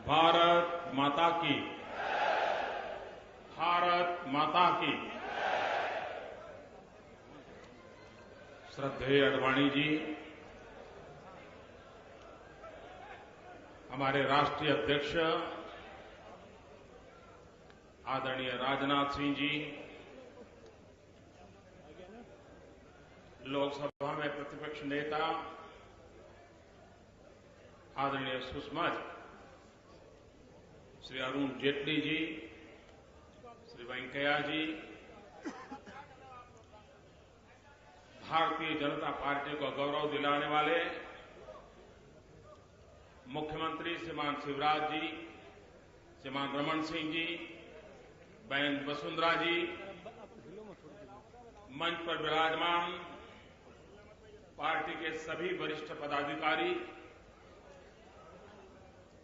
भारत माता की, भारत माता की। श्रद्धेय अडवाणी जी, हमारे राष्ट्रीय अध्यक्ष आदरणीय राजनाथ सिंह जी, लोकसभा में प्रतिपक्ष नेता आदरणीय सुषमा जी, श्री अरुण जेटली जी, श्री वेंकैया जी, भारतीय जनता पार्टी को गौरव दिलाने वाले मुख्यमंत्री श्रीमान शिवराज जी, श्रीमान रमन सिंह जी, बहन वसुंधरा जी, मंच पर विराजमान पार्टी के सभी वरिष्ठ पदाधिकारी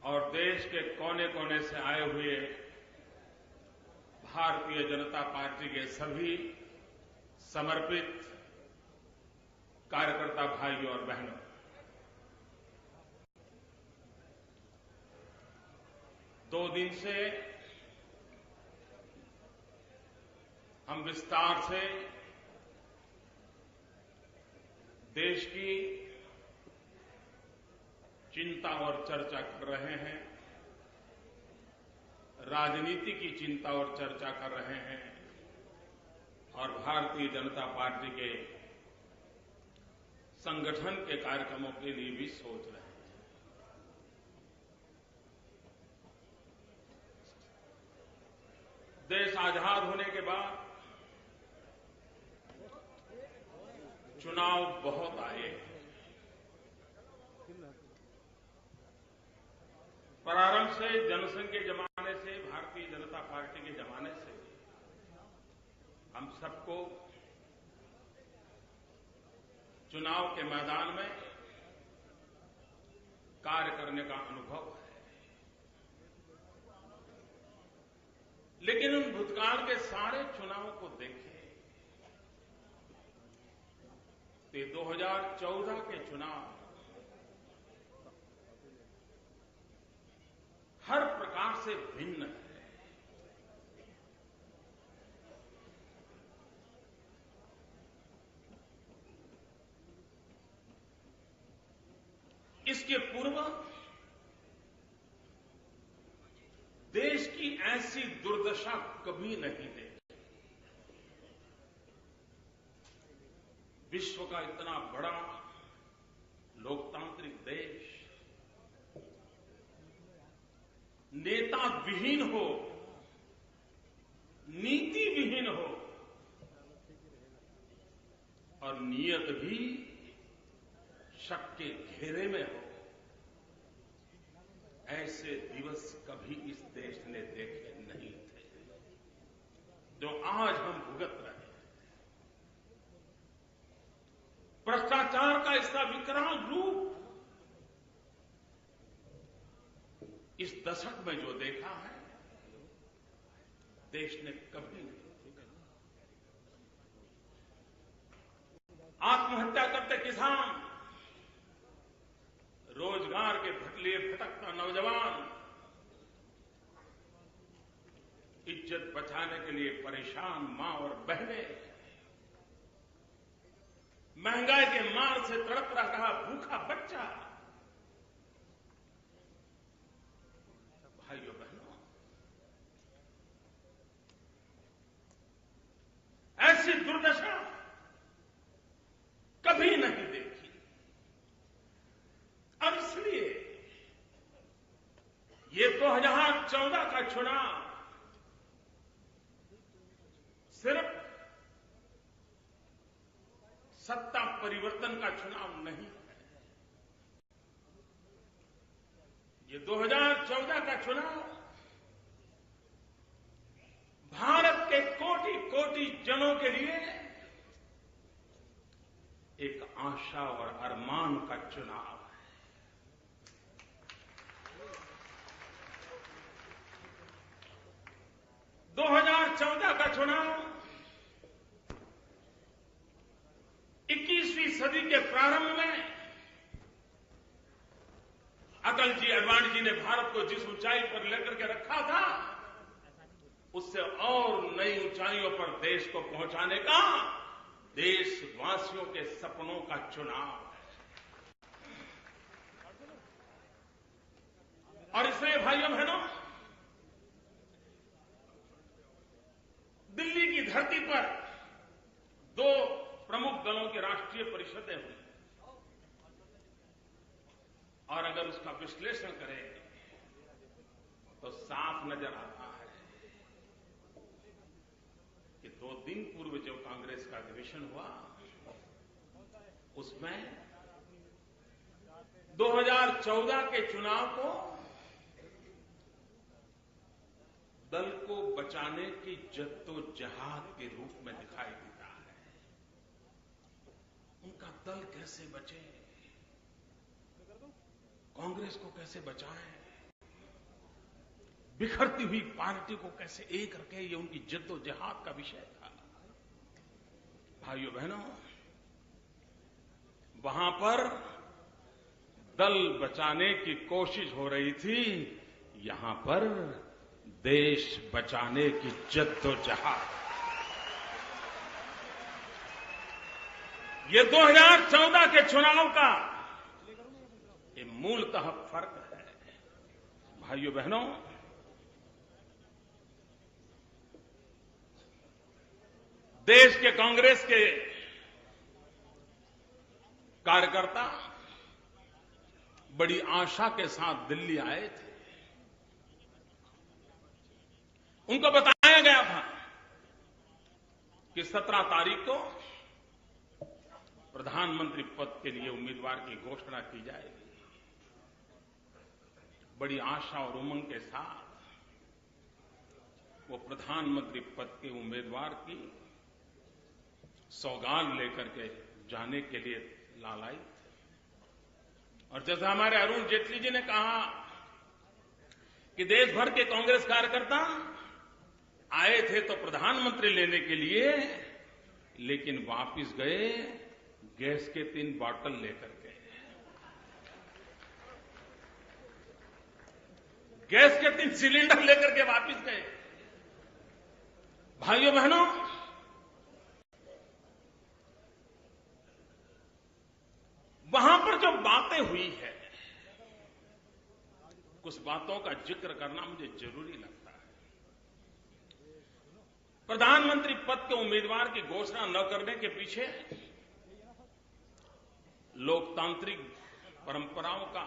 और देश के कोने कोने से आए हुए भारतीय जनता पार्टी के सभी समर्पित कार्यकर्ता भाइयों और बहनों, दो दिन से हम विस्तार से देश की चिंता और चर्चा कर रहे हैं, राजनीति की चिंता और चर्चा कर रहे हैं और भारतीय जनता पार्टी के संगठन के कार्यक्रमों के लिए भी सोच रहे हैं। देश आजाद होने के बाद चुनाव बहुत आए। प्रारंभ से जनसंघ के जमाने से, भारतीय जनता पार्टी के जमाने से हम सबको चुनाव के मैदान में कार्य करने का अनुभव है, लेकिन उन भूतकाल के सारे चुनावों को देखें तो 2014 के चुनाव हर प्रकार से भिन्न है। इसके पूर्व देश की ऐसी दुर्दशा कभी नहीं देखी। विश्व का इतना बड़ा लोकतांत्रिक देश नेता विहीन हो, नीति विहीन हो और नियत भी शक के घेरे में हो, ऐसे दिवस कभी इस देश ने देखे नहीं थे जो आज हम भुगत रहे हैं। भ्रष्टाचार का इसका विकराल रूप इस दशक में जो देखा है, देश ने कभी नहीं देखा। आत्महत्या करते किसान, रोजगार के लिए भटकता नौजवान, इज्जत बचाने के लिए परेशान मां और बहनें, महंगाई के मार से तड़प रहा भूखा बच्चा, भाइयों बहनों, ऐसी दुर्दशा कभी नहीं देखी। और इसलिए ये 2014 का चुनाव सिर्फ सत्ता परिवर्तन का चुनाव नहीं है। ये 2014 का चुनाव भारत के कोटि कोटि जनों के लिए एक आशा और अरमान का चुनाव है। दो 2014 का चुनाव 21वीं सदी के प्रारंभ में अटल जी, एडवाणी जी ने भारत को जिस ऊंचाई पर लेकर के रखा था, उससे और नई ऊंचाइयों पर देश को पहुंचाने का देशवासियों के सपनों का चुनाव है। और इसलिए भाइयों बहनों, दिल्ली की धरती पर दो प्रमुख दलों की राष्ट्रीय परिषदें हुई, और अगर उसका विश्लेषण करें तो साफ नजर आता है कि 2 दिन पूर्व जो कांग्रेस का अधिवेशन हुआ, उसमें 2014 के चुनाव को दल को बचाने की जद्दोजहद के रूप में दिखाई देता है। उनका दल कैसे बचे, कांग्रेस को कैसे बचाएं, बिखरती हुई पार्टी को कैसे एक रखे, ये उनकी जद्दोजहद का विषय था। भाइयों बहनों, वहां पर दल बचाने की कोशिश हो रही थी, यहां पर देश बचाने की जद्दोजहद। ये 2014 के चुनाव का ये मूलतः फर्क है। भाइयों बहनों, देश के कांग्रेस के कार्यकर्ता बड़ी आशा के साथ दिल्ली आए थे। उनको बताया गया था कि 17 तारीख को प्रधानमंत्री पद के लिए उम्मीदवार की घोषणा की जाएगी। बड़ी आशा और उमंग के साथ वो प्रधानमंत्री पद के उम्मीदवार की सौगात लेकर के जाने के लिए लालायित थे। और जैसा हमारे अरुण जेटली जी ने कहा कि देश भर के कांग्रेस कार्यकर्ता आए थे तो प्रधानमंत्री लेने के लिए, लेकिन वापस गए गैस के 3 बॉटल लेकर के। गैस के 3 सिलेंडर लेकर के वापस गए। भाइयों बहनों, वहां पर जो बातें हुई है, कुछ बातों का जिक्र करना मुझे जरूरी लगता है। प्रधानमंत्री पद के उम्मीदवार की घोषणा न करने के पीछे लोकतांत्रिक परंपराओं का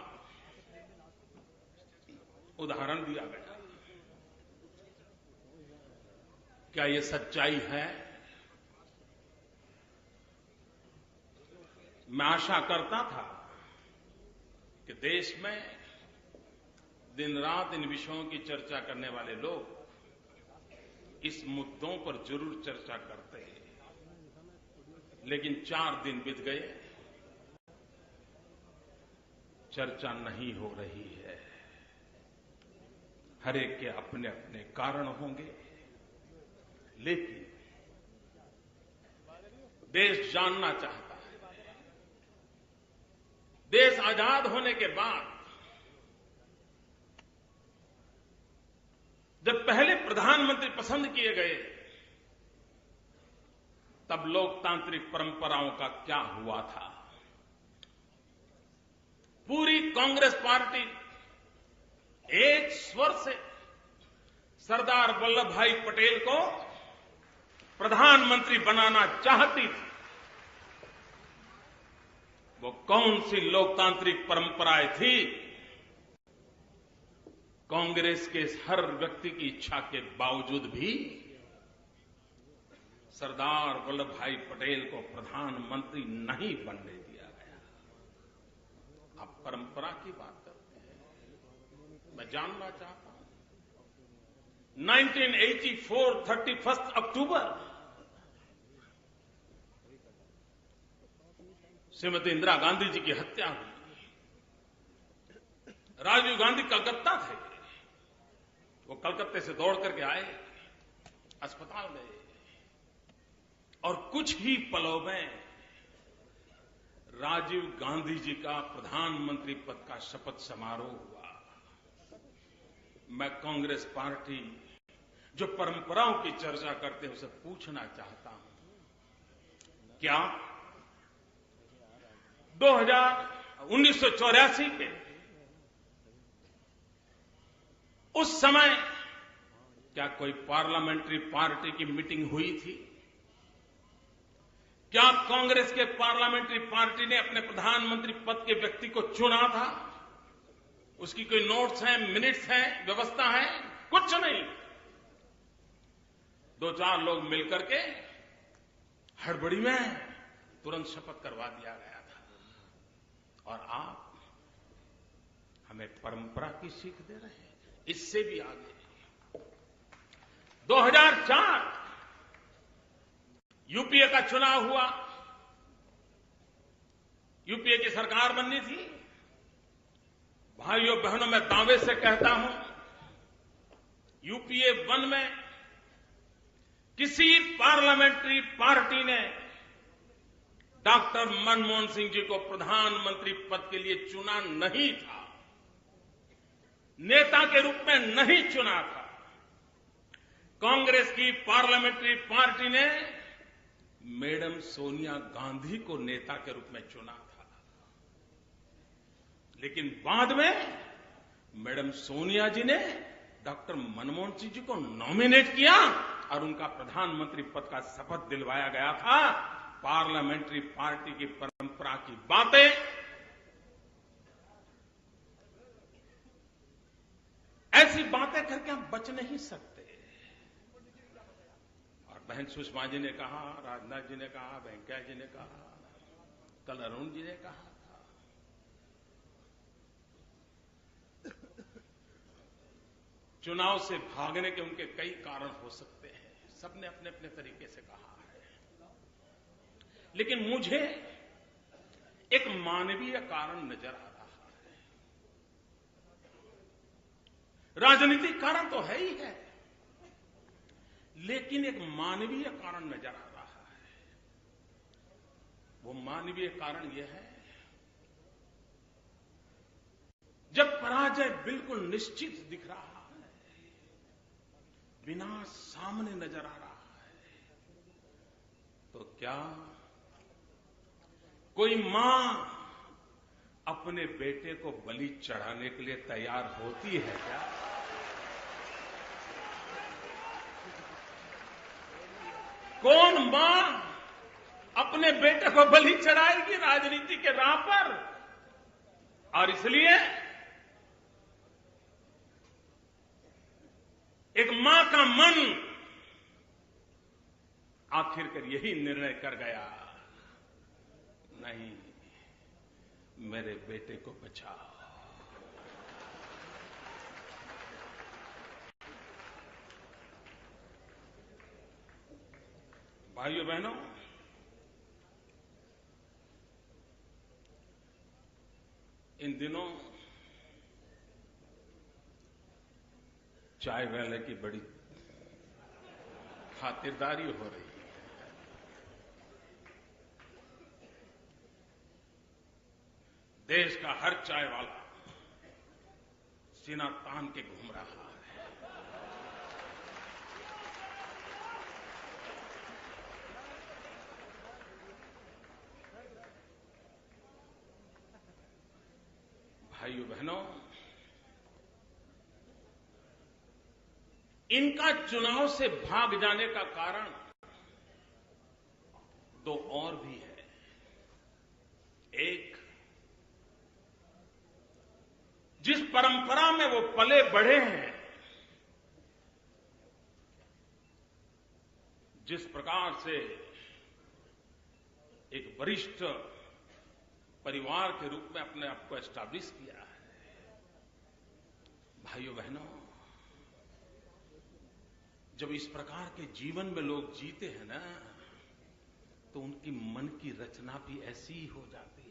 उदाहरण दिया गया। क्या ये सच्चाई है? मैं आशा करता था कि देश में दिन रात इन विषयों की चर्चा करने वाले लोग इस मुद्दों पर जरूर चर्चा करते हैं, लेकिन 4 दिन बीत गए, चर्चा नहीं हो रही है। हर एक के अपने अपने कारण होंगे, लेकिन देश जानना चाहता है। देश आजाद होने के बाद जब पहले प्रधानमंत्री पसंद किए गए, तब लोकतांत्रिक परंपराओं का क्या हुआ था? पूरी कांग्रेस पार्टी एक स्वर से सरदार वल्लभ भाई पटेल को प्रधानमंत्री बनाना चाहती थी। वो कौन सी लोकतांत्रिक परंपराएं थी? कांग्रेस के हर व्यक्ति की इच्छा के बावजूद भी सरदार वल्लभ भाई पटेल को प्रधानमंत्री नहीं बनने दिया गया। आप परंपरा की बात करते हैं। मैं जानना चाहता हूं, 1984 31 अक्टूबर श्रीमती इंदिरा गांधी जी की हत्या हुई। राजीव गांधी कलकत्ता थे। वो कलकत्ते से दौड़ करके आए, अस्पताल गए, और कुछ ही पलों में राजीव गांधी जी का प्रधानमंत्री पद का शपथ समारोह हुआ। मैं कांग्रेस पार्टी जो परंपराओं की चर्चा करते हैं उसे पूछना चाहता हूं, क्या 1984 के उस समय क्या कोई पार्लियामेंट्री पार्टी की मीटिंग हुई थी? क्या कांग्रेस के पार्लियामेंट्री पार्टी ने अपने प्रधानमंत्री पद के व्यक्ति को चुना था? उसकी कोई नोट्स हैं, मिनट्स हैं, व्यवस्था है? कुछ नहीं। 2-4 लोग मिलकर के हड़बड़ी में तुरंत शपथ करवा दिया गया था। और आप हमें परंपरा की सीख दे रहे हैं। इससे भी आगे 2004 यूपीए का चुनाव हुआ। यूपीए की सरकार बननी थी। भाइयों बहनों, मैं दावे से कहता हूं, यूपीए 1 में किसी पार्लियामेंट्री पार्टी ने डॉक्टर मनमोहन सिंह जी को प्रधानमंत्री पद के लिए चुना नहीं था, नेता के रूप में नहीं चुना था। कांग्रेस की पार्लियामेंट्री पार्टी ने मैडम सोनिया गांधी को नेता के रूप में चुना था। लेकिन बाद में मैडम सोनिया जी ने डॉक्टर मनमोहन सिंह जी को नॉमिनेट किया और उनका प्रधानमंत्री पद का शपथ दिलवाया गया था। पार्लियामेंट्री पार्टी की परंपरा की बातें ऐसी बातें करके हम बच नहीं सकते। और बहन सुषमा जी ने कहा, राजनाथ जी ने कहा, वेंकैया जी ने कहा, कल अरुण जी ने कहा था, चुनाव से भागने के उनके कई कारण हो सकते हैं। सबने अपने अपने तरीके से कहा है। लेकिन मुझे एक मानवीय कारण नजर आ रहा है। राजनीतिक कारण तो है ही है, लेकिन एक मानवीय कारण नजर आ रहा है। वो मानवीय कारण यह है, जब पराजय बिल्कुल निश्चित दिख रहा है, विनाश सामने नजर आ रहा है, तो क्या कोई मां अपने बेटे को बलि चढ़ाने के लिए तैयार होती है क्या? कौन मां अपने बेटे को बलि चढ़ाएगी राजनीति के राह पर? और इसलिए एक मां का मन आखिरकार यही निर्णय कर गया, नहीं, मेरे बेटे को बचाओ। भाइयों बहनों, इन दिनों चाय वाले की बड़ी खातिरदारी हो रही है। देश का हर चाय वाला सीना तान के घूम रहा है। भाइयों बहनों, इनका चुनाव से भाग जाने का कारण दो और भी है। एक, जिस परंपरा में वो पले बढ़े हैं, जिस प्रकार से एक वरिष्ठ परिवार के रूप में अपने आप को एस्टैब्लिश किया है। भाइयों बहनों, जब इस प्रकार के जीवन में लोग जीते हैं ना, तो उनकी मन की रचना भी ऐसी ही हो जाती है।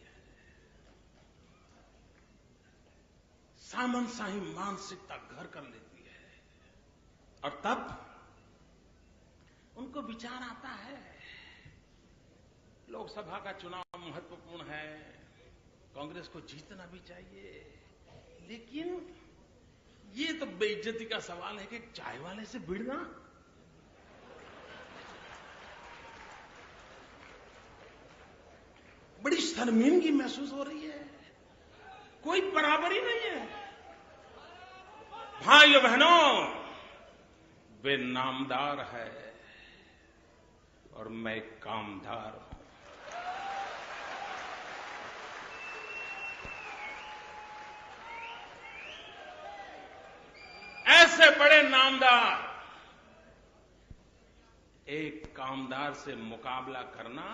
सामंतशाही मानसिकता घर कर लेती है और तब उनको विचार आता है, लोकसभा का चुनाव महत्वपूर्ण है, कांग्रेस को जीतना भी चाहिए, लेकिन ये तो बेइज्जती का सवाल है कि चाय वाले से भिड़ना, बड़ी शर्मिंदगी महसूस हो रही है। कोई बराबरी नहीं है। भाइयों बहनों, वे नामदार है और मैं कामदार हूं। ऐसे बड़े नामदार एक कामदार से मुकाबला करना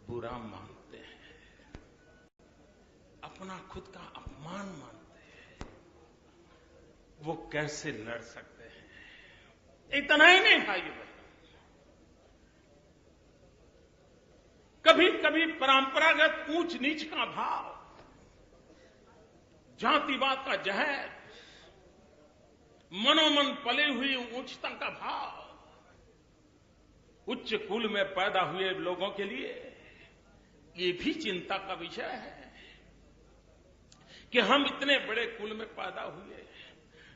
बुरा मानते हैं, अपना खुद का अपमान मानते हैं। वो कैसे लड़ सकते हैं? इतना ही नहीं भाइयों, कभी कभी परंपरागत ऊंच नीच का भाव, जातिवाद का जहर, मनोमन पले हुई उच्चता का भाव, उच्च कुल में पैदा हुए लोगों के लिए ये भी चिंता का विषय है कि हम इतने बड़े कुल में पैदा हुए,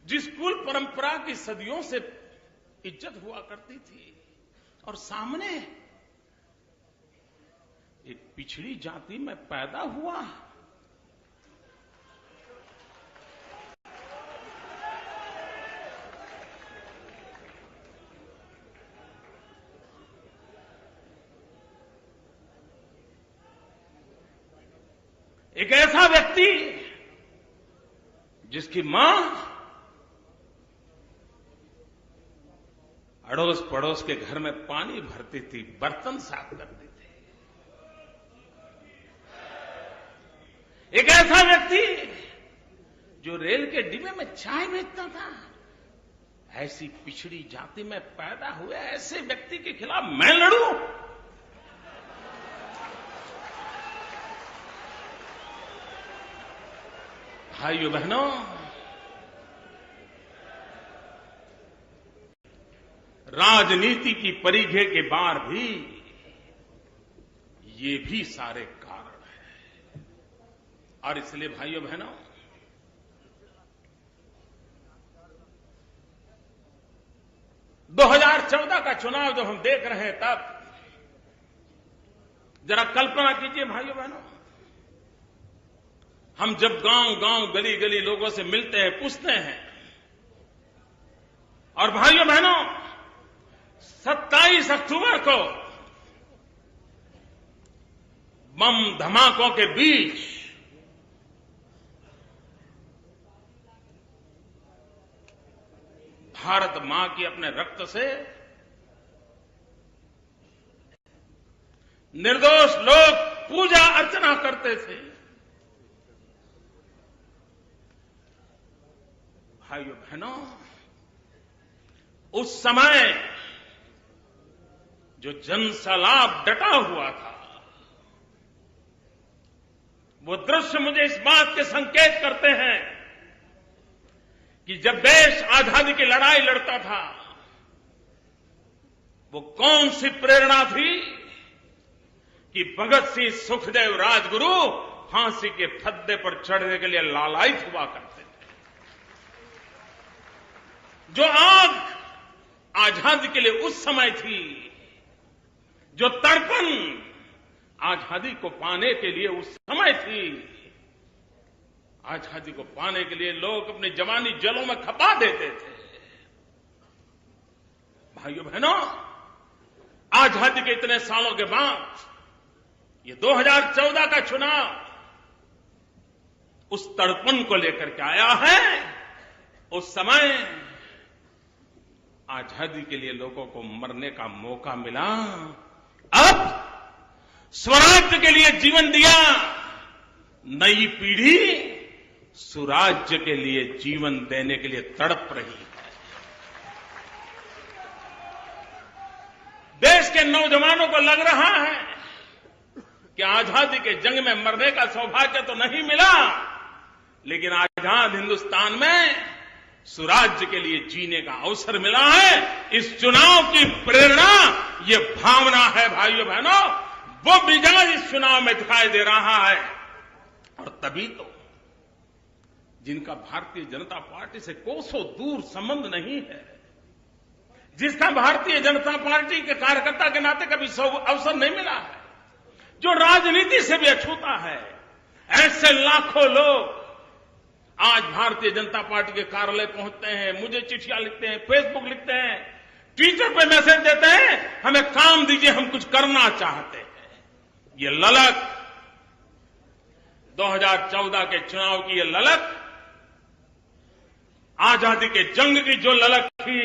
जिस कुल परंपरा की सदियों से इज्जत हुआ करती थी, और सामने एक पिछड़ी जाति में पैदा हुआ। एक ऐसा व्यक्ति जिसकी मां अड़ोस पड़ोस के घर में पानी भरती थी, बर्तन साफ करती थी। एक ऐसा व्यक्ति जो रेल के डिब्बे में चाय बेचता था। ऐसी पिछड़ी जाति में पैदा हुए ऐसे व्यक्ति के खिलाफ मैं लड़ूं? भाइयों बहनों, राजनीति की परिघे के बाहर भी ये भी सारे कारण हैं। और इसलिए भाइयों बहनों, दो 2014 का चुनाव जब हम देख रहे हैं, तब जरा कल्पना कीजिए भाइयों बहनों, हम जब गांव गांव गली गली लोगों से मिलते हैं, पूछते हैं, और भाइयों बहनों 27 अक्टूबर को बम धमाकों के बीच भारत मां की अपने रक्त से निर्दोष लोग पूजा अर्चना करते थे। भाइयों बहनों, उस समय जो जनसैलाब डटा हुआ था, वो दृश्य मुझे इस बात के संकेत करते हैं कि जब देश आजादी की लड़ाई लड़ता था, वो कौन सी प्रेरणा थी कि भगत सिंह, सुखदेव, राजगुरु फांसी के फद्दे पर चढ़ने के लिए लालायित हुआ करते थे। जो आग आजादी के लिए उस समय थी, जो तड़पन आजादी को पाने के लिए उस समय थी, आजादी को पाने के लिए लोग अपनी जवानी जलों में खपा देते थे। भाइयों बहनों, आजादी के इतने सालों के बाद ये 2014 का चुनाव उस तड़पन को लेकर के आया है। उस समय आजादी के लिए लोगों को मरने का मौका मिला, अब स्वराज्य के लिए जीवन दिया। नई पीढ़ी सुराज्य के लिए जीवन देने के लिए तड़प रही है। देश के नौजवानों को लग रहा है कि आजादी के जंग में मरने का सौभाग्य तो नहीं मिला, लेकिन आजाद हिंदुस्तान में सुराज्य के लिए जीने का अवसर मिला है। इस चुनाव की प्रेरणा, ये भावना है भाइयों बहनों, वो मिजाज इस चुनाव में दिखाई दे रहा है। और तभी तो जिनका भारतीय जनता पार्टी से कोसों दूर संबंध नहीं है, जिसका भारतीय जनता पार्टी के कार्यकर्ता के नाते कभी अवसर नहीं मिला है, जो राजनीति से भी अछूता है, ऐसे लाखों लोग आज भारतीय जनता पार्टी के कार्यालय पहुंचते हैं, मुझे चिट्ठियां लिखते हैं, फेसबुक लिखते हैं, ट्विटर पे मैसेज देते हैं, हमें काम दीजिए, हम कुछ करना चाहते हैं। ये ललक 2014 के चुनाव की, ये ललक आजादी के जंग की जो ललक थी,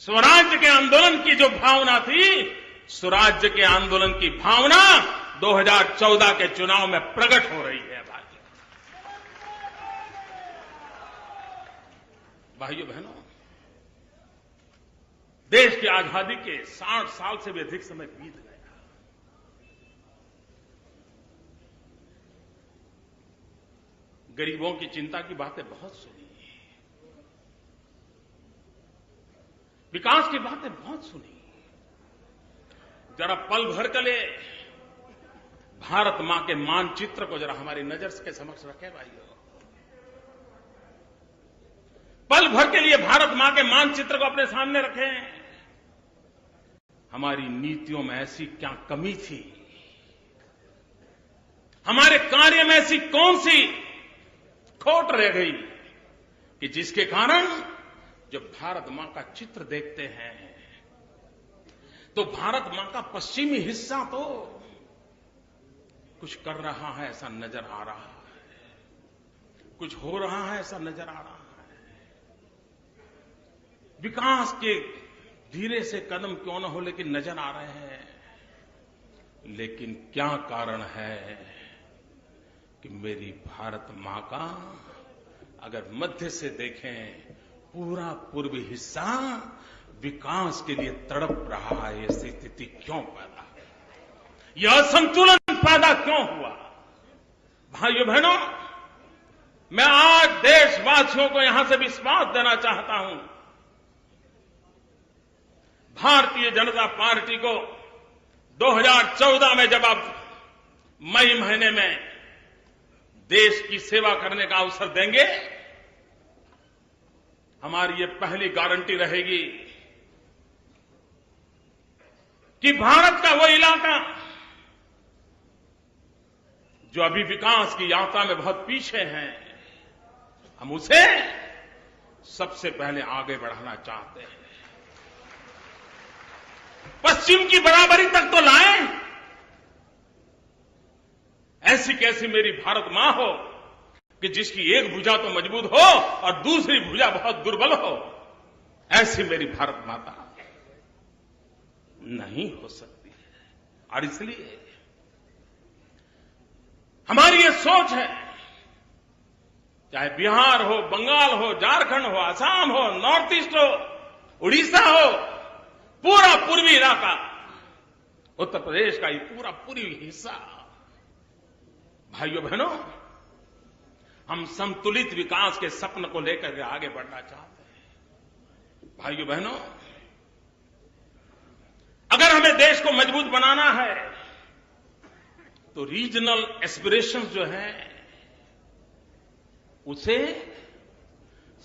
स्वराज्य के आंदोलन की जो भावना थी, स्वराज्य के आंदोलन की भावना 2014 के चुनाव में प्रकट हो रही है। भाइयों बहनों, देश की आजादी के 60 साल से भी अधिक समय बीत गया। गरीबों की चिंता की बातें बहुत सुनी, विकास की बातें बहुत सुनी। जरा पल भर के लिए भारत मां के मानचित्र को जरा हमारी नजर के समक्ष रखें भाइयों। पल भर के लिए भारत मां के मानचित्र को अपने सामने रखें। हमारी नीतियों में ऐसी क्या कमी थी, हमारे कार्य में ऐसी कौन सी खोट रह गई कि जिसके कारण जब भारत मां का चित्र देखते हैं तो भारत मां का पश्चिमी हिस्सा तो कुछ कर रहा है ऐसा नजर आ रहा है, कुछ हो रहा है ऐसा नजर आ रहा है। विकास के धीरे से कदम क्यों न हो लेकिन नजर आ रहे हैं। लेकिन क्या कारण है कि मेरी भारत मां का अगर मध्य से देखें पूरा पूर्वी हिस्सा विकास के लिए तड़प रहा है। ये स्थिति क्यों पैदा है, यह असंतुलन पैदा क्यों हुआ? भाइयों बहनों, मैं आज देशवासियों को यहां से विश्वास देना चाहता हूं। भारतीय जनता पार्टी को 2014 में जब आप मई महीने में देश की सेवा करने का अवसर देंगे, हमारी ये पहली गारंटी रहेगी कि भारत का वो इलाका जो अभी विकास की यात्रा में बहुत पीछे है, हम उसे सबसे पहले आगे बढ़ाना चाहते हैं। पश्चिम की बराबरी तक तो लाएं। ऐसी कैसी मेरी भारत मां हो कि जिसकी एक भुजा तो मजबूत हो और दूसरी भुजा बहुत दुर्बल हो, ऐसी मेरी भारत माता नहीं हो सकती है। और इसलिए हमारी ये सोच है, चाहे बिहार हो, बंगाल हो, झारखंड हो, असम हो, नॉर्थ ईस्ट हो, उड़ीसा हो, पूरा पूर्वी इलाका, उत्तर प्रदेश का ये पूरा पूर्वी हिस्सा, भाइयों बहनों, हम संतुलित विकास के सपने को लेकर के आगे बढ़ना चाहते हैं। भाइयों बहनों, अगर हमें देश को मजबूत बनाना है तो रीजनल एस्पिरेशंस जो है उसे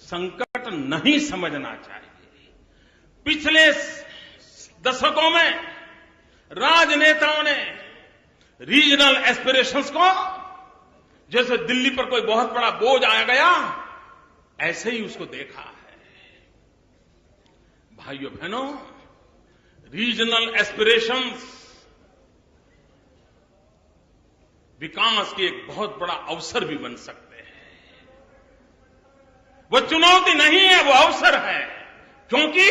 संकट नहीं समझना चाहिए। पिछले दशकों में राजनेताओं ने रीजनल एस्पिरेशंस को जैसे दिल्ली पर कोई बहुत बड़ा बोझ आ गया ऐसे ही उसको देखा है। भाइयों बहनों, रीजनल एस्पिरेशंस विकास के एक बहुत बड़ा अवसर भी बन सकते हैं। वो चुनौती नहीं है, वो अवसर है, क्योंकि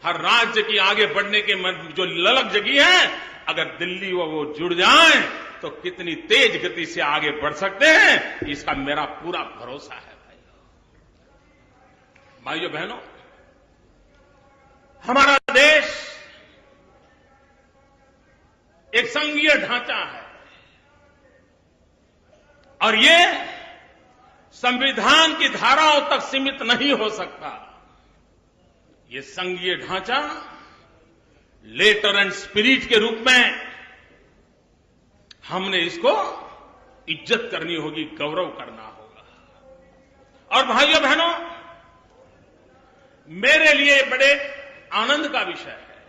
हर राज्य की आगे बढ़ने के जो ललक जगी है, अगर दिल्ली वो जुड़ जाए तो कितनी तेज गति से आगे बढ़ सकते हैं, इसका मेरा पूरा भरोसा है। भाइयों बहनों, हमारा देश एक संघीय ढांचा है और ये संविधान की धाराओं तक सीमित नहीं हो सकता। ये संघीय ढांचा लेटर एंड स्पिरिट के रूप में हमने इसको इज्जत करनी होगी, गौरव करना होगा। और भाइयों बहनों, मेरे लिए बड़े आनंद का विषय है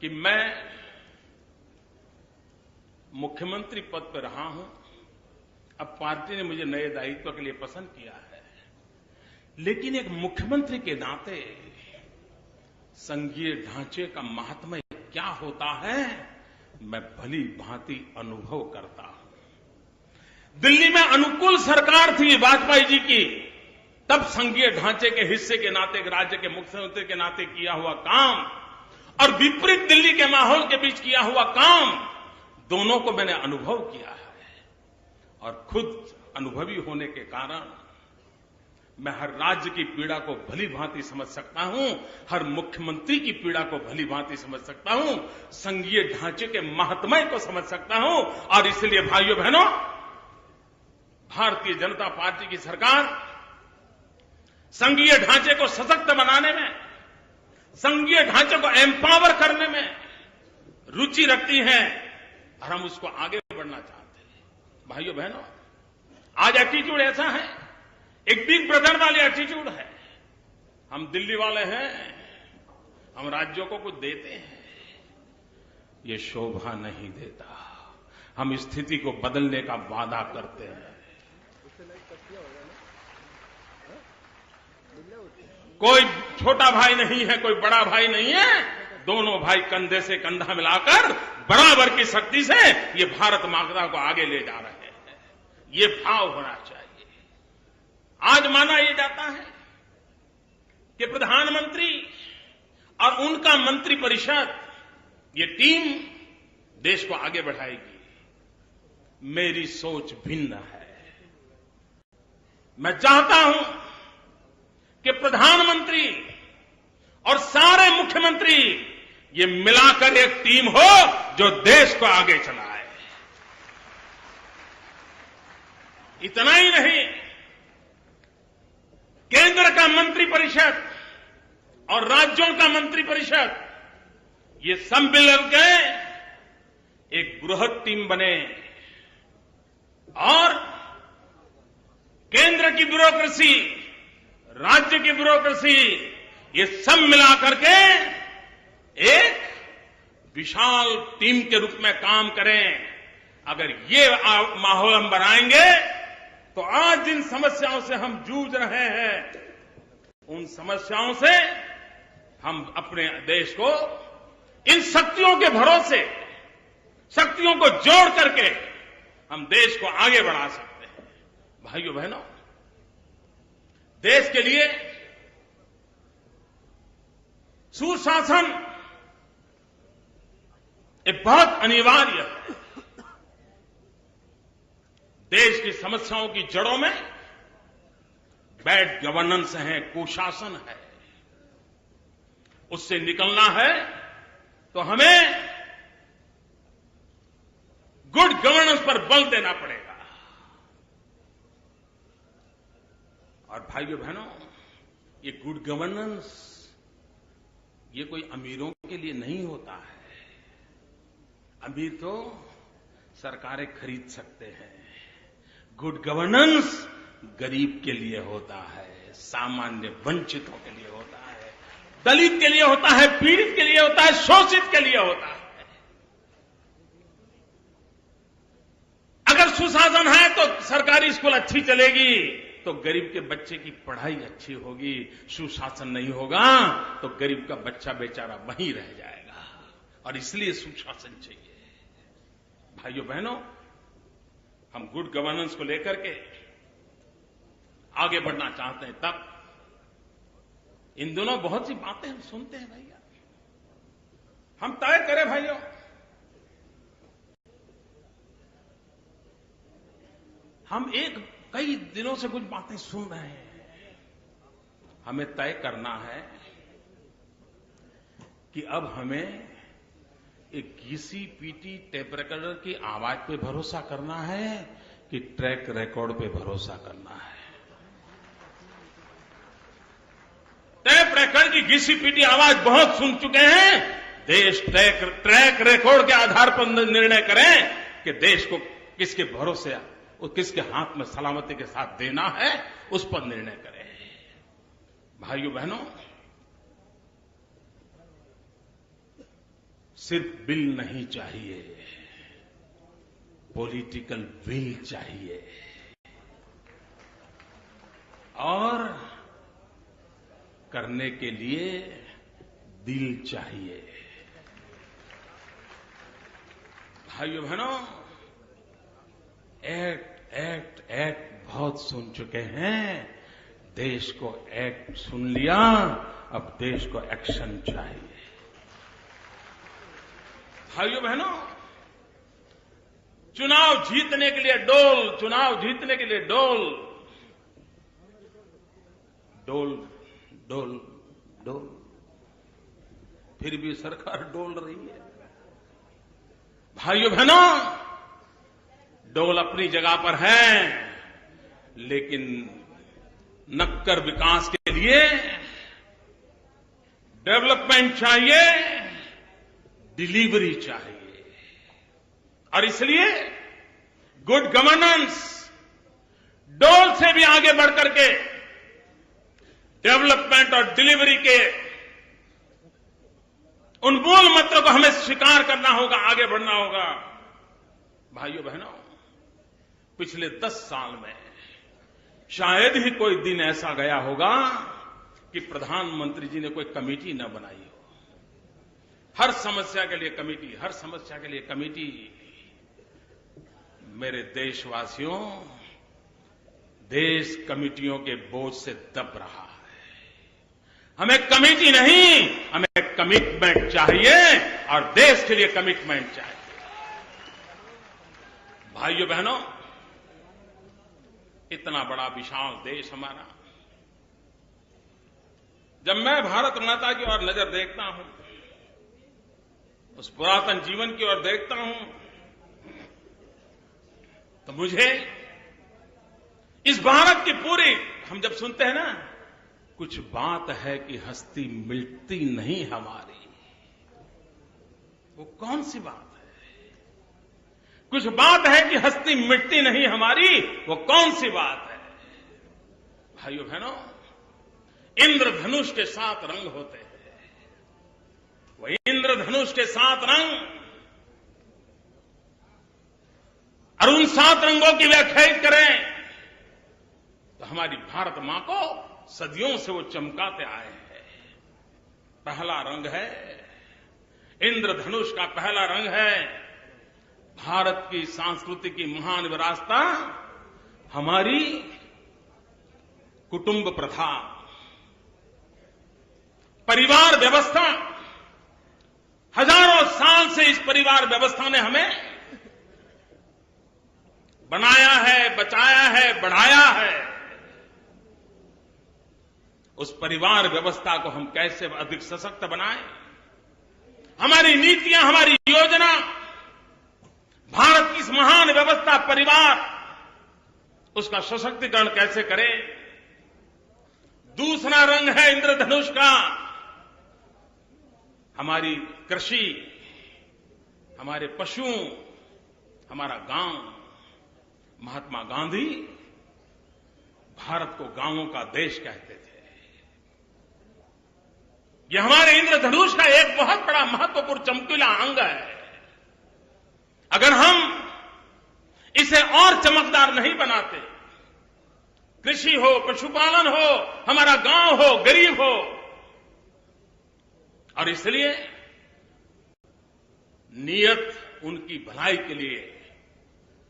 कि मैं मुख्यमंत्री पद पर रहा हूं। अब पार्टी ने मुझे नए दायित्व के लिए पसंद किया है, लेकिन एक मुख्यमंत्री के नाते संघीय ढांचे का महात्म्य क्या होता है मैं भली भांति अनुभव करता हूं। दिल्ली में अनुकूल सरकार थी वाजपेयी जी की, तब संघीय ढांचे के हिस्से के नाते, एक राज्य के मुख्यमंत्री के नाते किया हुआ काम और विपरीत दिल्ली के माहौल के बीच किया हुआ काम, दोनों को मैंने अनुभव किया है। और खुद अनुभवी होने के कारण मैं हर राज्य की पीड़ा को भली भांति समझ सकता हूं, हर मुख्यमंत्री की पीड़ा को भली भांति समझ सकता हूं, संघीय ढांचे के महात्म्य को समझ सकता हूं। और इसलिए भाइयों बहनों, भारतीय जनता पार्टी की सरकार संघीय ढांचे को सशक्त बनाने में, संघीय ढांचे को एम्पावर करने में रुचि रखती है और हम उसको आगे बढ़ना चाहते हैं। भाइयों बहनों, आज एटीट्यूड ऐसा है, एक बिग ब्रदर वाली एटीट्यूड है। हम दिल्ली वाले हैं, हम राज्यों को कुछ देते हैं, ये शोभा नहीं देता। हम स्थिति को बदलने का वादा करते हैं। कोई छोटा भाई नहीं है, कोई बड़ा भाई नहीं है, दोनों भाई कंधे से कंधा मिलाकर बराबर की शक्ति से ये भारत माता को आगे ले जा रहे हैं। ये भाव होना चाहिए। आज माना यह जाता है कि प्रधानमंत्री और उनका मंत्रिपरिषद, ये टीम देश को आगे बढ़ाएगी। मेरी सोच भिन्न है। मैं चाहता हूं कि प्रधानमंत्री और सारे मुख्यमंत्री ये मिलाकर एक टीम हो जो देश को आगे चलाए। इतना ही नहीं, केंद्र का मंत्रिपरिषद और राज्यों का मंत्रिपरिषद, ये सब मिलकर एक बृहद टीम बने और केंद्र की ब्यूरोक्रेसी, राज्य की ब्यूरोक्रेसी, ये सब मिलाकर के एक विशाल टीम के रूप में काम करें। अगर ये माहौल हम बनाएंगे तो आज जिन समस्याओं से हम जूझ रहे हैं, उन समस्याओं से हम अपने देश को इन शक्तियों के भरोसे, शक्तियों को जोड़ करके हम देश को आगे बढ़ा सकते हैं। भाइयों बहनों, देश के लिए सुशासन एक बहुत अनिवार्य है। देश की समस्याओं की जड़ों में बैड गवर्नेंस है, कुशासन है। उससे निकलना है तो हमें गुड गवर्नेंस पर बल देना पड़ेगा। और भाइयों बहनों, ये गुड गवर्नेंस ये कोई अमीरों के लिए नहीं होता है। अमीर तो सरकारें खरीद सकते हैं। गुड गवर्नेंस गरीब के लिए होता है, सामान्य वंचितों के लिए होता है, दलित के लिए होता है, पीड़ित के लिए होता है, शोषित के लिए होता है। अगर सुशासन है तो सरकारी स्कूल अच्छी चलेगी, तो गरीब के बच्चे की पढ़ाई अच्छी होगी। सुशासन नहीं होगा तो गरीब का बच्चा बेचारा वहीं रह जाएगा। और इसलिए सुशासन चाहिए। भाइयों बहनों, हम गुड गवर्नेंस को लेकर के आगे बढ़ना चाहते हैं, तब इन दोनों बहुत सी बातें हम सुनते हैं। भैया, हम तय करें भाइयों, हम कई दिनों से कुछ बातें सुन रहे हैं। हमें तय करना है कि अब हमें एक घिसी-पीटी टेप रिकॉर्डर की आवाज पे भरोसा करना है कि ट्रैक रिकॉर्ड पे भरोसा करना है। टेप रिकॉर्ड की घिसी-पीटी आवाज बहुत सुन चुके हैं, देश ट्रैक रिकॉर्ड के आधार पर निर्णय करें कि देश को किसके भरोसे और किसके हाथ में सलामती के साथ देना है, उस पर निर्णय करें। भाइयों बहनों, सिर्फ बिल नहीं चाहिए, पॉलिटिकल विल चाहिए और करने के लिए दिल चाहिए। भाइयों बहनों, एक्ट बहुत सुन चुके हैं, देश को एक्ट सुन लिया, अब देश को एक्शन चाहिए। भाइयों बहनों, चुनाव जीतने के लिए डोल, चुनाव जीतने के लिए डोल डोल डोल डोल, फिर भी सरकार डोल रही है। भाइयों बहनों, डोल अपनी जगह पर है, लेकिन नक्कर विकास के लिए डेवलपमेंट चाहिए, डिलीवरी चाहिए। और इसलिए गुड गवर्नेंस, डोल से भी आगे बढ़कर के डेवलपमेंट और डिलीवरी के उन मूल मंत्रों को हमें स्वीकार करना होगा, आगे बढ़ना होगा। भाइयों बहनों, पिछले 10 साल में शायद ही कोई दिन ऐसा गया होगा कि प्रधानमंत्री जी ने कोई कमेटी न बनाई हो। हर समस्या के लिए कमेटी, हर समस्या के लिए कमेटी। मेरे देशवासियों, देश कमेटियों के बोझ से दब रहा है। हमें कमेटी नहीं, हमें कमिटमेंट चाहिए और देश के लिए कमिटमेंट चाहिए। भाइयों बहनों, इतना बड़ा विशाल देश हमारा, जब मैं भारत माता की ओर नजर देखता हूं, उस पुरातन जीवन की ओर देखता हूं, तो मुझे इस भारत की पूरी, हम जब सुनते हैं ना, कुछ बात है कि हस्ती मिटती नहीं हमारी, वो कौन सी बात है? कुछ बात है कि हस्ती मिटती नहीं हमारी, वो कौन सी बात है? भाइयों बहनों, इंद्रधनुष के 7 रंग होते हैं। वही इंद्रधनुष के 7 रंग, और उन 7 रंगों की व्याख्या करें तो हमारी भारत मां को सदियों से वो चमकाते आए हैं। पहला रंग है, इंद्रधनुष का पहला रंग है, भारत की संस्कृति की महान विरासता, हमारी कुटुंब प्रथा, परिवार व्यवस्था। हजारों साल से इस परिवार व्यवस्था ने हमें बनाया है, बचाया है, बढ़ाया है। उस परिवार व्यवस्था को हम कैसे अधिक सशक्त बनाएं? हमारी नीतियां, हमारी योजना, भारत की इस महान व्यवस्था परिवार, उसका सशक्तिकरण कैसे करें? दूसरा रंग है इंद्रधनुष का, हमारी कृषि, हमारे पशु, हमारा गांव। महात्मा गांधी भारत को गांवों का देश कहते थे। यह हमारे इंद्रधनुष का एक बहुत बड़ा महत्वपूर्ण चमकीला अंग है। अगर हम इसे और चमकदार नहीं बनाते, कृषि हो, पशुपालन हो, हमारा गांव हो, गरीब हो, और इसलिए नियत उनकी भलाई के लिए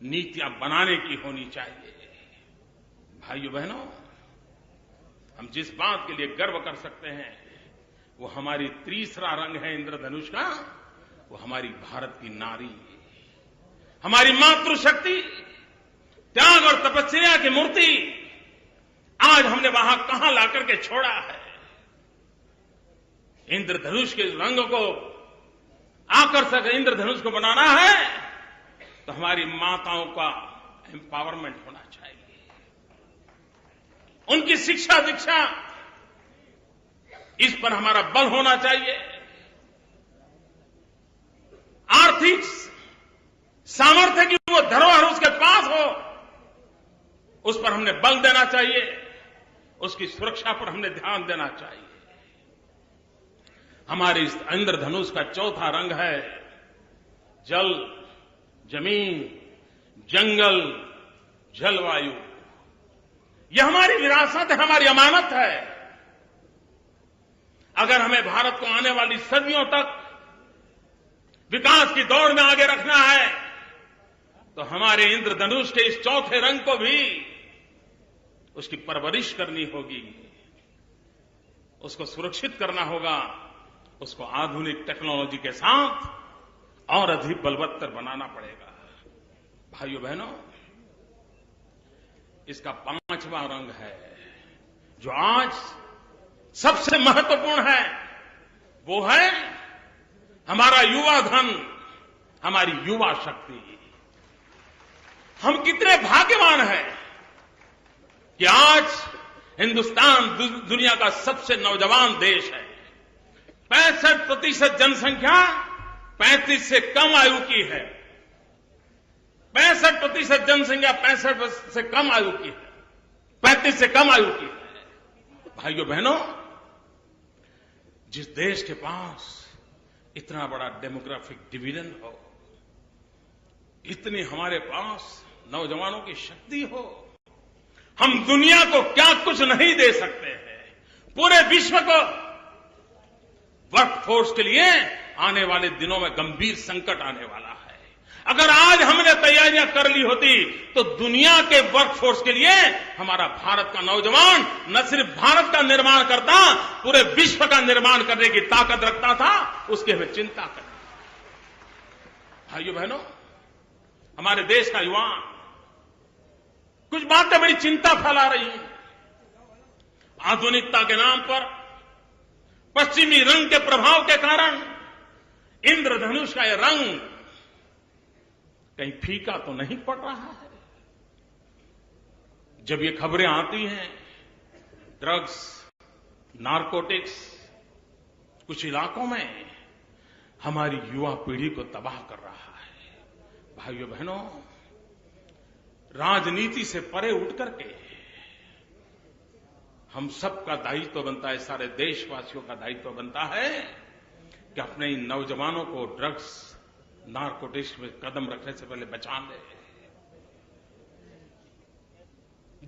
नीतियां बनाने की होनी चाहिए। भाइयों बहनों, हम जिस बात के लिए गर्व कर सकते हैं, वो हमारी तीसरा रंग है इंद्रधनुष का, वो हमारी भारत की नारी, हमारी मातृशक्ति, त्याग और तपस्या की मूर्ति। आज हमने वहां कहां लाकर के छोड़ा है? इंद्रधनुष के रंग को आकर्षक इंद्रधनुष को बनाना है तो हमारी माताओं का एम्पावरमेंट होना चाहिए, उनकी शिक्षा दीक्षा, इस पर हमारा बल होना चाहिए। आर्थिक सामर्थ्य की वो धरोहर उसके पास हो, उस पर हमने बल देना चाहिए, उसकी सुरक्षा पर हमने ध्यान देना चाहिए। हमारे इस इंद्रधनुष का चौथा रंग है जल, जमीन, जंगल, जलवायु। यह हमारी विरासत है, हमारी अमानत है। अगर हमें भारत को आने वाली सदियों तक विकास की दौड़ में आगे रखना है, तो हमारे इंद्रधनुष के इस चौथे रंग को भी उसकी परवरिश करनी होगी, उसको सुरक्षित करना होगा, उसको आधुनिक टेक्नोलॉजी के साथ और अधिक बलवत्तर बनाना पड़ेगा। भाइयों बहनों, इसका पांचवा रंग है जो आज सबसे महत्वपूर्ण है, वो है हमारा युवा धन, हमारी युवा शक्ति। हम कितने भाग्यवान हैं कि आज हिंदुस्तान दुनिया का सबसे नौजवान देश है। 65% जनसंख्या 35 से कम आयु की है। 65% जनसंख्या 65 से कम आयु की है, 35 से कम आयु की है। भाइयों बहनों, जिस देश के पास इतना बड़ा डेमोग्राफिक डिवीजन हो, इतनी हमारे पास नौजवानों की शक्ति हो, हम दुनिया को क्या कुछ नहीं दे सकते हैं। पूरे विश्व को वर्कफोर्स के लिए आने वाले दिनों में गंभीर संकट आने वाला है। अगर आज हमने तैयारियां कर ली होती तो दुनिया के वर्कफोर्स के लिए हमारा भारत का नौजवान न सिर्फ भारत का निर्माण करता, पूरे विश्व का निर्माण करने की ताकत रखता था। उसकी हमें चिंता करनी। भाइयों बहनों, हमारे देश का युवा कुछ बातें बड़ी चिंता फैला रही है। आधुनिकता के नाम पर पश्चिमी रंग के प्रभाव के कारण इंद्रधनुष का यह रंग कहीं फीका तो नहीं पड़ रहा है। जब ये खबरें आती हैं ड्रग्स, नारकोटिक्स कुछ इलाकों में हमारी युवा पीढ़ी को तबाह कर रहा है। भाइयों बहनों, राजनीति से परे उठ करके हम सबका दायित्व बनता है, सारे देशवासियों का दायित्व बनता है कि अपने इन नौजवानों को ड्रग्स, नारकोटिक्स में कदम रखने से पहले बचा ले।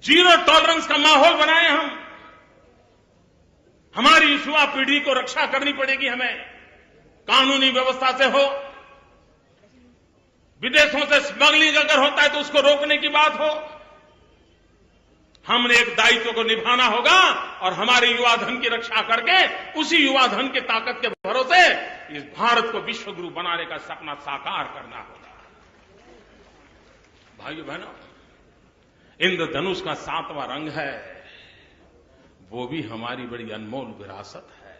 जीरो टॉलरेंस का माहौल बनाए हम। हमारी युवा पीढ़ी को रक्षा करनी पड़ेगी हमें, कानूनी व्यवस्था से हो, विदेशों से स्मगलिंग अगर होता है तो उसको रोकने की बात हो। हमने एक दायित्व को निभाना होगा और हमारे युवा धन की रक्षा करके उसी युवा धन की ताकत के भरोसे इस भारत को विश्व गुरु बनाने का सपना साकार करना होगा। भाइयों बहनों, इंद्रधनुष का 7वां रंग है, वो भी हमारी बड़ी अनमोल विरासत है,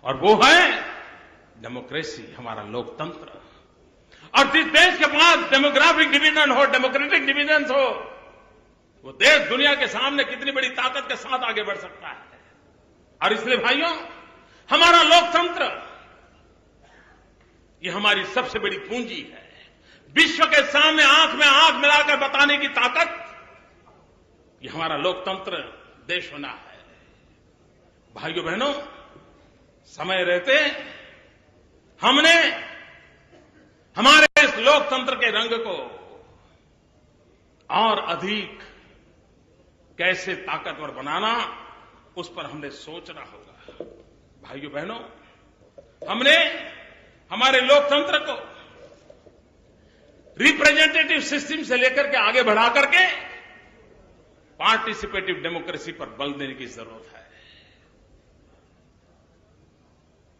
और वो है डेमोक्रेसी, हमारा लोकतंत्र। और जिस देश के पास डेमोग्राफिक डिवीजन हो, डेमोक्रेटिक डिवीजन हो, वो देश दुनिया के सामने कितनी बड़ी ताकत के साथ आगे बढ़ सकता है। और इसलिए भाइयों, हमारा लोकतंत्र ये हमारी सबसे बड़ी पूंजी है। विश्व के सामने आंख में आंख मिलाकर बताने की ताकत ये हमारा लोकतंत्र देश होना है। भाइयों बहनों, समय रहते हमने हमारे इस लोकतंत्र के रंग को और अधिक कैसे ताकतवर बनाना, उस पर हमने सोचना होगा। भाइयों बहनों, हमने हमारे लोकतंत्र को रिप्रेजेंटेटिव सिस्टम से लेकर के आगे बढ़ा करके पार्टिसिपेटिव डेमोक्रेसी पर बल देने की जरूरत है।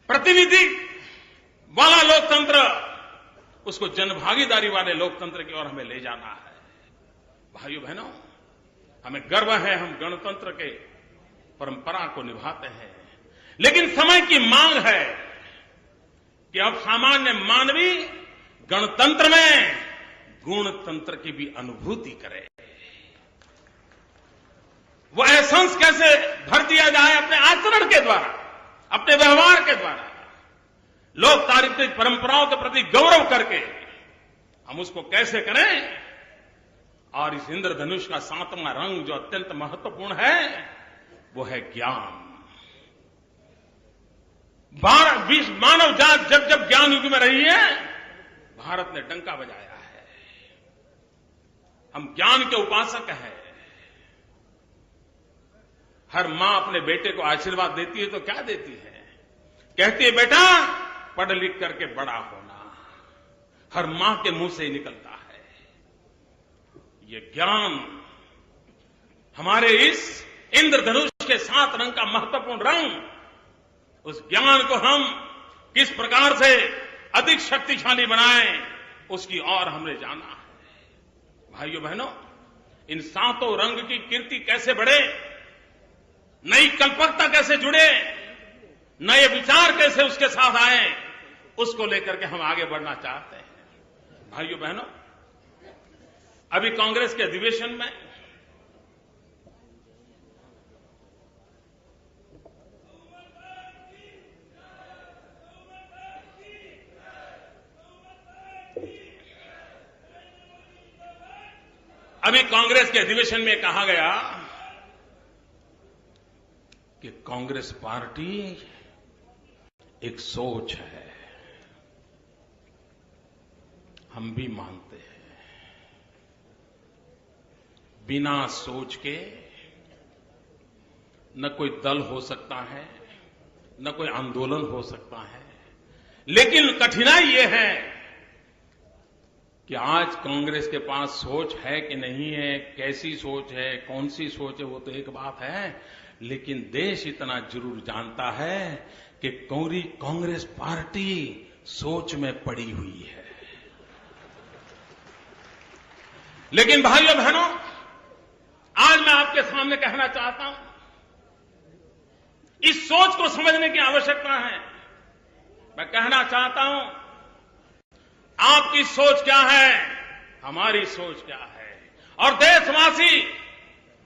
प्रतिनिधि वाला लोकतंत्र, उसको जनभागीदारी वाले लोकतंत्र की ओर हमें ले जाना है। भाइयों बहनों, हमें गर्व है, हम गणतंत्र के परंपरा को निभाते हैं, लेकिन समय की मांग है कि अब सामान्य मानवी गणतंत्र में गुणतंत्र की भी अनुभूति करे। वो एसेंस कैसे भर दिया जाए अपने आचरण के द्वारा, अपने व्यवहार के द्वारा। लोकतांत्रिक परंपराओं के प्रति गौरव करके हम उसको कैसे करें। और इस इंद्रधनुष का 7वां रंग जो अत्यंत महत्वपूर्ण है वो है ज्ञान। मानव जात जब जब ज्ञान युग में रही है, भारत ने डंका बजाया है। हम ज्ञान के उपासक हैं। हर मां अपने बेटे को आशीर्वाद देती है तो क्या देती है? कहती है बेटा पढ़ लिख करके बड़ा होना। हर मां के मुंह से ही निकलता है। ये ज्ञान हमारे इस इंद्रधनुष के 7 रंग का महत्वपूर्ण रंग, उस ज्ञान को हम किस प्रकार से अधिक शक्तिशाली बनाएं, उसकी ओर हमने जाना है। भाइयों बहनों, इन 7 रंग की कीर्ति कैसे बढ़े, नई कल्पकता कैसे जुड़े, नए विचार कैसे उसके साथ आए, उसको लेकर के हम आगे बढ़ना चाहते हैं। भाइयों बहनों, अभी कांग्रेस के अधिवेशन में कहा गया कि कांग्रेस पार्टी एक सोच है। हम भी मानते हैं, बिना सोच के न कोई दल हो सकता है, न कोई आंदोलन हो सकता है। लेकिन कठिनाई ये है कि आज कांग्रेस के पास सोच है कि नहीं है, कैसी सोच है, कौन सी सोच है, वो तो एक बात है। लेकिन देश इतना जरूर जानता है कि कांग्रेस पार्टी सोच में पड़ी हुई है। लेकिन भाइयों बहनों, आज मैं आपके सामने कहना चाहता हूं, इस सोच को समझने की आवश्यकता है। मैं कहना चाहता हूं, आपकी सोच क्या है, हमारी सोच क्या है। और देशवासी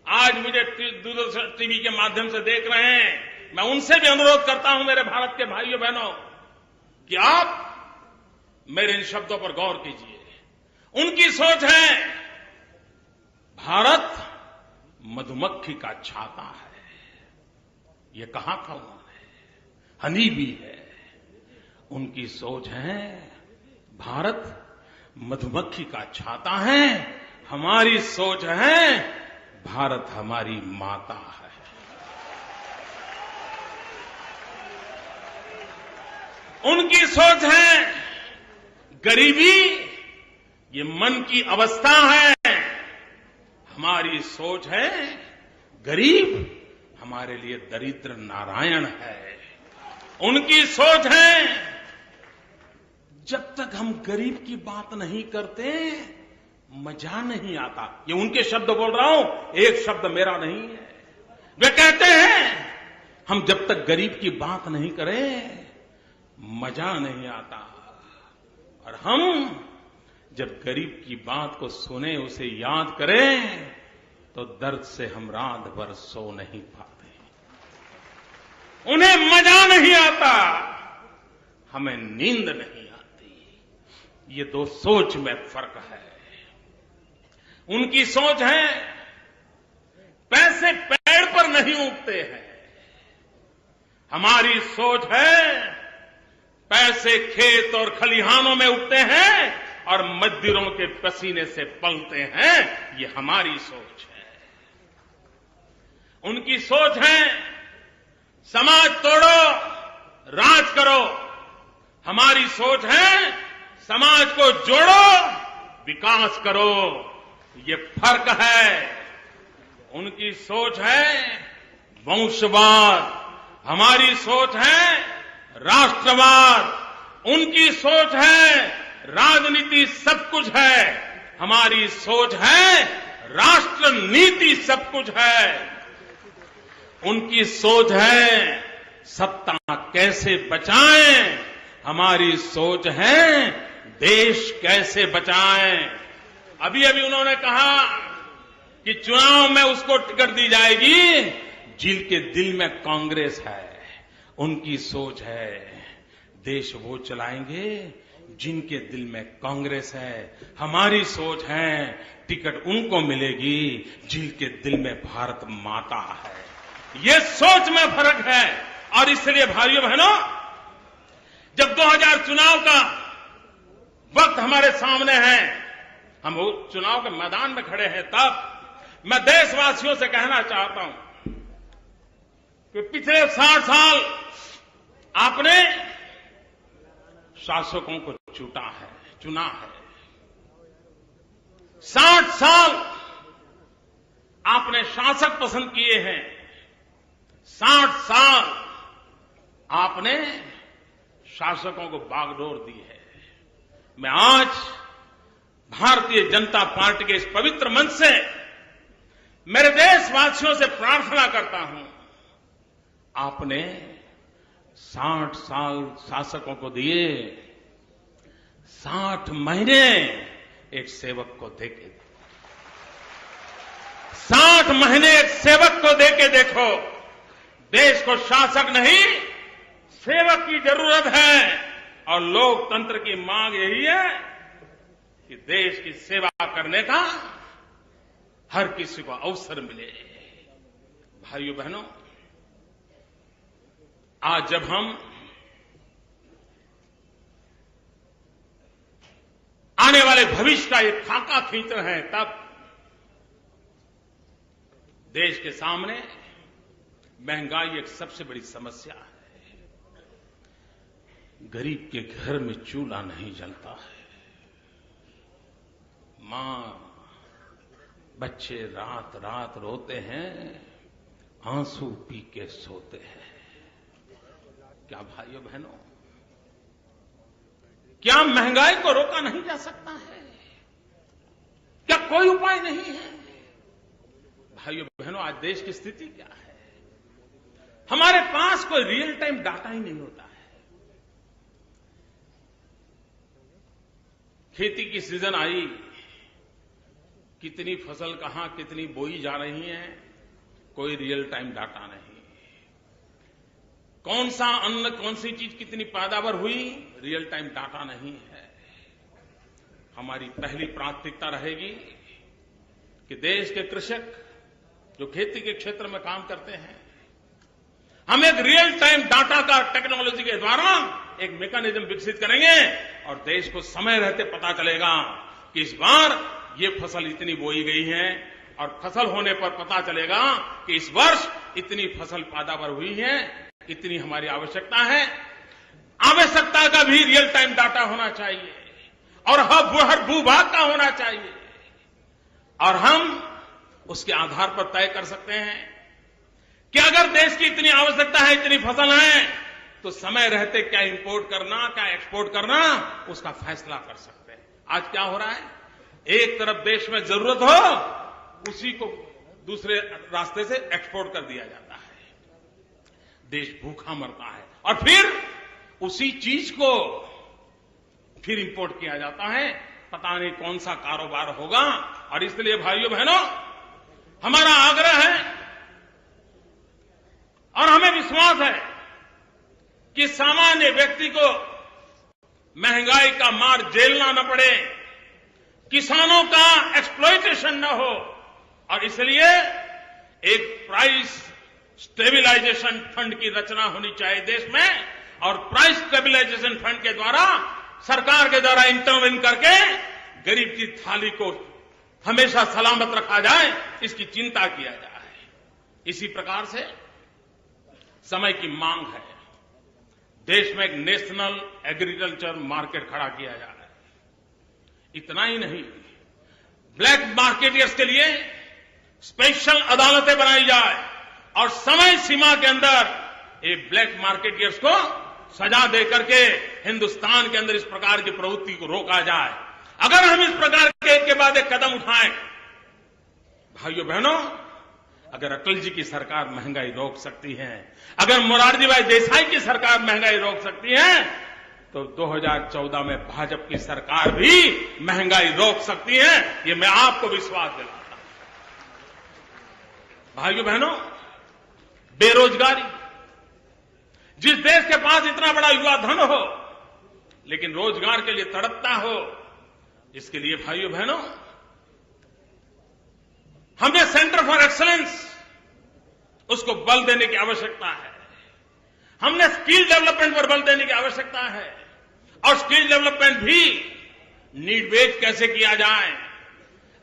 आज मुझे दूरदर्शन टीवी के माध्यम से देख रहे हैं, मैं उनसे भी अनुरोध करता हूं, मेरे भारत के भाइयों बहनों, कि आप मेरे इन शब्दों पर गौर कीजिए। उनकी सोच है भारत मधुमक्खी का छाता है। ये कहा था उन्होंने, हनी भी है। उनकी सोच है भारत मधुमक्खी का छाता है। हमारी सोच है भारत हमारी माता है। उनकी सोच है गरीबी ये मन की अवस्था है। हमारी सोच है गरीब हमारे लिए दरिद्र नारायण है। उनकी सोच है जब तक हम गरीब की बात नहीं करते मजा नहीं आता। ये उनके शब्द बोल रहा हूं, एक शब्द मेरा नहीं है। वे कहते हैं हम जब तक गरीब की बात नहीं करें मजा नहीं आता। और हम जब गरीब की बात को सुने, उसे याद करें, तो दर्द से हम रात भर सो नहीं पाते। उन्हें मजा नहीं आता, हमें नींद नहीं आती। ये दो सोच में फर्क है। उनकी सोच है पैसे पेड़ पर नहीं उगते हैं। हमारी सोच है पैसे खेत और खलिहानों में उगते हैं और मजदूरों के पसीने से पलते हैं। ये हमारी सोच है। उनकी सोच है समाज तोड़ो, राज करो। हमारी सोच है समाज को जोड़ो, विकास करो। ये फर्क है। उनकी सोच है वंशवाद, हमारी सोच है राष्ट्रवाद। उनकी सोच है राजनीति सब कुछ है, हमारी सोच है राष्ट्र नीति सब कुछ है। उनकी सोच है सत्ता कैसे बचाएं, हमारी सोच है देश कैसे बचाएं। अभी अभी उन्होंने कहा कि चुनाव में उसको टिकट दी जाएगी जिनके दिल में कांग्रेस है। उनकी सोच है देश वो चलाएंगे जिनके दिल में कांग्रेस है, हमारी सोच है, टिकट उनको मिलेगी जिनके दिल में भारत माता है। ये सोच में फर्क है। और इसलिए भाइयों बहनों, जब 2000 चुनाव का वक्त हमारे सामने है, हम वो चुनाव के मैदान में खड़े हैं, तब मैं देशवासियों से कहना चाहता हूं कि पिछले 60 साल आपने शासकों को चुना है। 60 साल आपने शासक पसंद किए हैं। 60 साल आपने शासकों को बागडोर दी है। मैं आज भारतीय जनता पार्टी के इस पवित्र मंच से मेरे देशवासियों से प्रार्थना करता हूं, आपने 60 साल शासकों को दिए, 60 महीने एक सेवक को देके, 60 महीने एक सेवक को देके देखो। देश को शासक नहीं, सेवक की जरूरत है। और लोकतंत्र की मांग यही है कि देश की सेवा करने का हर किसी को अवसर मिले। भाइयों बहनों, आज जब हम आने वाले भविष्य का एक खाका खींच रहे हैं, तब देश के सामने महंगाई एक सबसे बड़ी समस्या है। गरीब के घर में चूल्हा नहीं जलता है। मां, बच्चे रात रात रोते हैं, आंसू पी के सोते हैं। क्या भाइयों बहनों, क्या महंगाई को रोका नहीं जा सकता है? क्या कोई उपाय नहीं है? भाइयों बहनों, आज देश की स्थिति क्या है? हमारे पास कोई रियल टाइम डाटा ही नहीं होता है। खेती की सीजन आई, कितनी फसल कहां कितनी बोई जा रही है, कोई रियल टाइम डाटा नहीं। कौन सा अन्न, कौन सी चीज कितनी पैदावार हुई, रियल टाइम डाटा नहीं है। हमारी पहली प्राथमिकता रहेगी कि देश के कृषक जो खेती के क्षेत्र में काम करते हैं, हम एक रियल टाइम डाटा का टेक्नोलॉजी के द्वारा एक मैकेनिज्म विकसित करेंगे और देश को समय रहते पता चलेगा कि इस बार ये फसल इतनी बोई गई है, और फसल होने पर पता चलेगा कि इस वर्ष इतनी फसल पैदावार हुई है, इतनी हमारी आवश्यकता है। आवश्यकता का भी रियल टाइम डाटा होना चाहिए और हर भूभाग का होना चाहिए, और हम उसके आधार पर तय कर सकते हैं कि अगर देश की इतनी आवश्यकता है, इतनी फसल है, तो समय रहते क्या इंपोर्ट करना, क्या एक्सपोर्ट करना, उसका फैसला कर सकते हैं। आज क्या हो रहा है, एक तरफ देश में जरूरत हो, उसी को दूसरे रास्ते से एक्सपोर्ट कर दिया जाता है। देश भूखा मरता है और फिर उसी चीज को फिर इंपोर्ट किया जाता है। पता नहीं कौन सा कारोबार होगा। और इसलिए भाइयों बहनों, हमारा आग्रह है और हमें विश्वास है कि सामान्य व्यक्ति को महंगाई का मार झेलना न पड़े, किसानों का एक्सप्लॉयटेशन न हो, और इसलिए एक प्राइस स्टेबिलाइजेशन फंड की रचना होनी चाहिए देश में, और प्राइस स्टेबिलाइजेशन फंड के द्वारा, सरकार के द्वारा इंटरवेन करके गरीब की थाली को हमेशा सलामत रखा जाए, इसकी चिंता किया जाए। इसी प्रकार से समय की मांग है, देश में एक नेशनल एग्रीकल्चर मार्केट खड़ा किया जा रहा है। इतना ही नहीं, ब्लैक मार्केटियर्स के लिए स्पेशल अदालतें बनाई जाए और समय सीमा के अंदर ये ब्लैक मार्केटियर्स को सजा दे करके हिंदुस्तान के अंदर इस प्रकार की प्रवृत्ति को रोका जाए। अगर हम इस प्रकार के एक के बाद एक कदम उठाएं, भाइयों बहनों, अगर अटल जी की सरकार महंगाई रोक सकती है, अगर मोरारजी भाई देसाई की सरकार महंगाई रोक सकती है, तो 2014 में भाजपा की सरकार भी महंगाई रोक सकती है। ये मैं आपको विश्वास दिलाता हूं। भाइयों बहनों, बेरोजगारी जिस देश के पास इतना बड़ा युवा धन हो लेकिन रोजगार के लिए तड़पता हो, इसके लिए भाइयों बहनों हमें सेंटर फॉर एक्सीलेंस उसको बल देने की आवश्यकता है। हमने स्किल डेवलपमेंट पर बल देने की आवश्यकता है और स्किल डेवलपमेंट भी नीड बेस्ड कैसे किया जाए।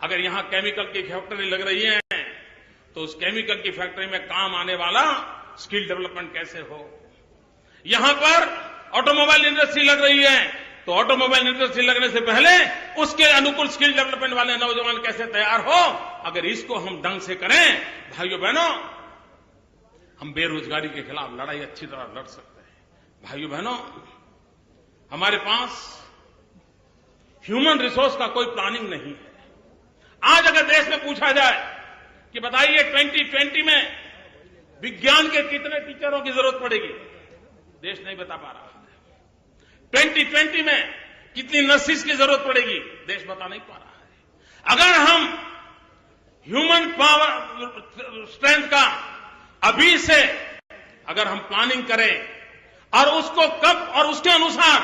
अगर यहां केमिकल की फैक्ट्री लग रही है तो उस केमिकल की फैक्ट्री में काम आने वाला स्किल डेवलपमेंट कैसे हो। यहां पर ऑटोमोबाइल इंडस्ट्री लग रही है तो ऑटोमोबाइल इंडस्ट्री लगने से पहले उसके अनुकूल स्किल डेवलपमेंट वाले नौजवान कैसे तैयार हो। अगर इसको हम ढंग से करें भाइयों बहनों, हम बेरोजगारी के खिलाफ लड़ाई अच्छी तरह लड़ सकते हैं। भाइयों बहनों, हमारे पास ह्यूमन रिसोर्स का कोई प्लानिंग नहीं है। आज अगर देश में पूछा जाए कि बताइए 2020 में विज्ञान के कितने टीचरों की जरूरत पड़ेगी, देश नहीं बता पा रहा है। 2020 में कितनी नर्सिस की जरूरत पड़ेगी, देश बता नहीं पा रहा है। अगर हम ह्यूमन पावर स्ट्रेंथ का अभी से अगर हम प्लानिंग करें और उसको कब और उसके अनुसार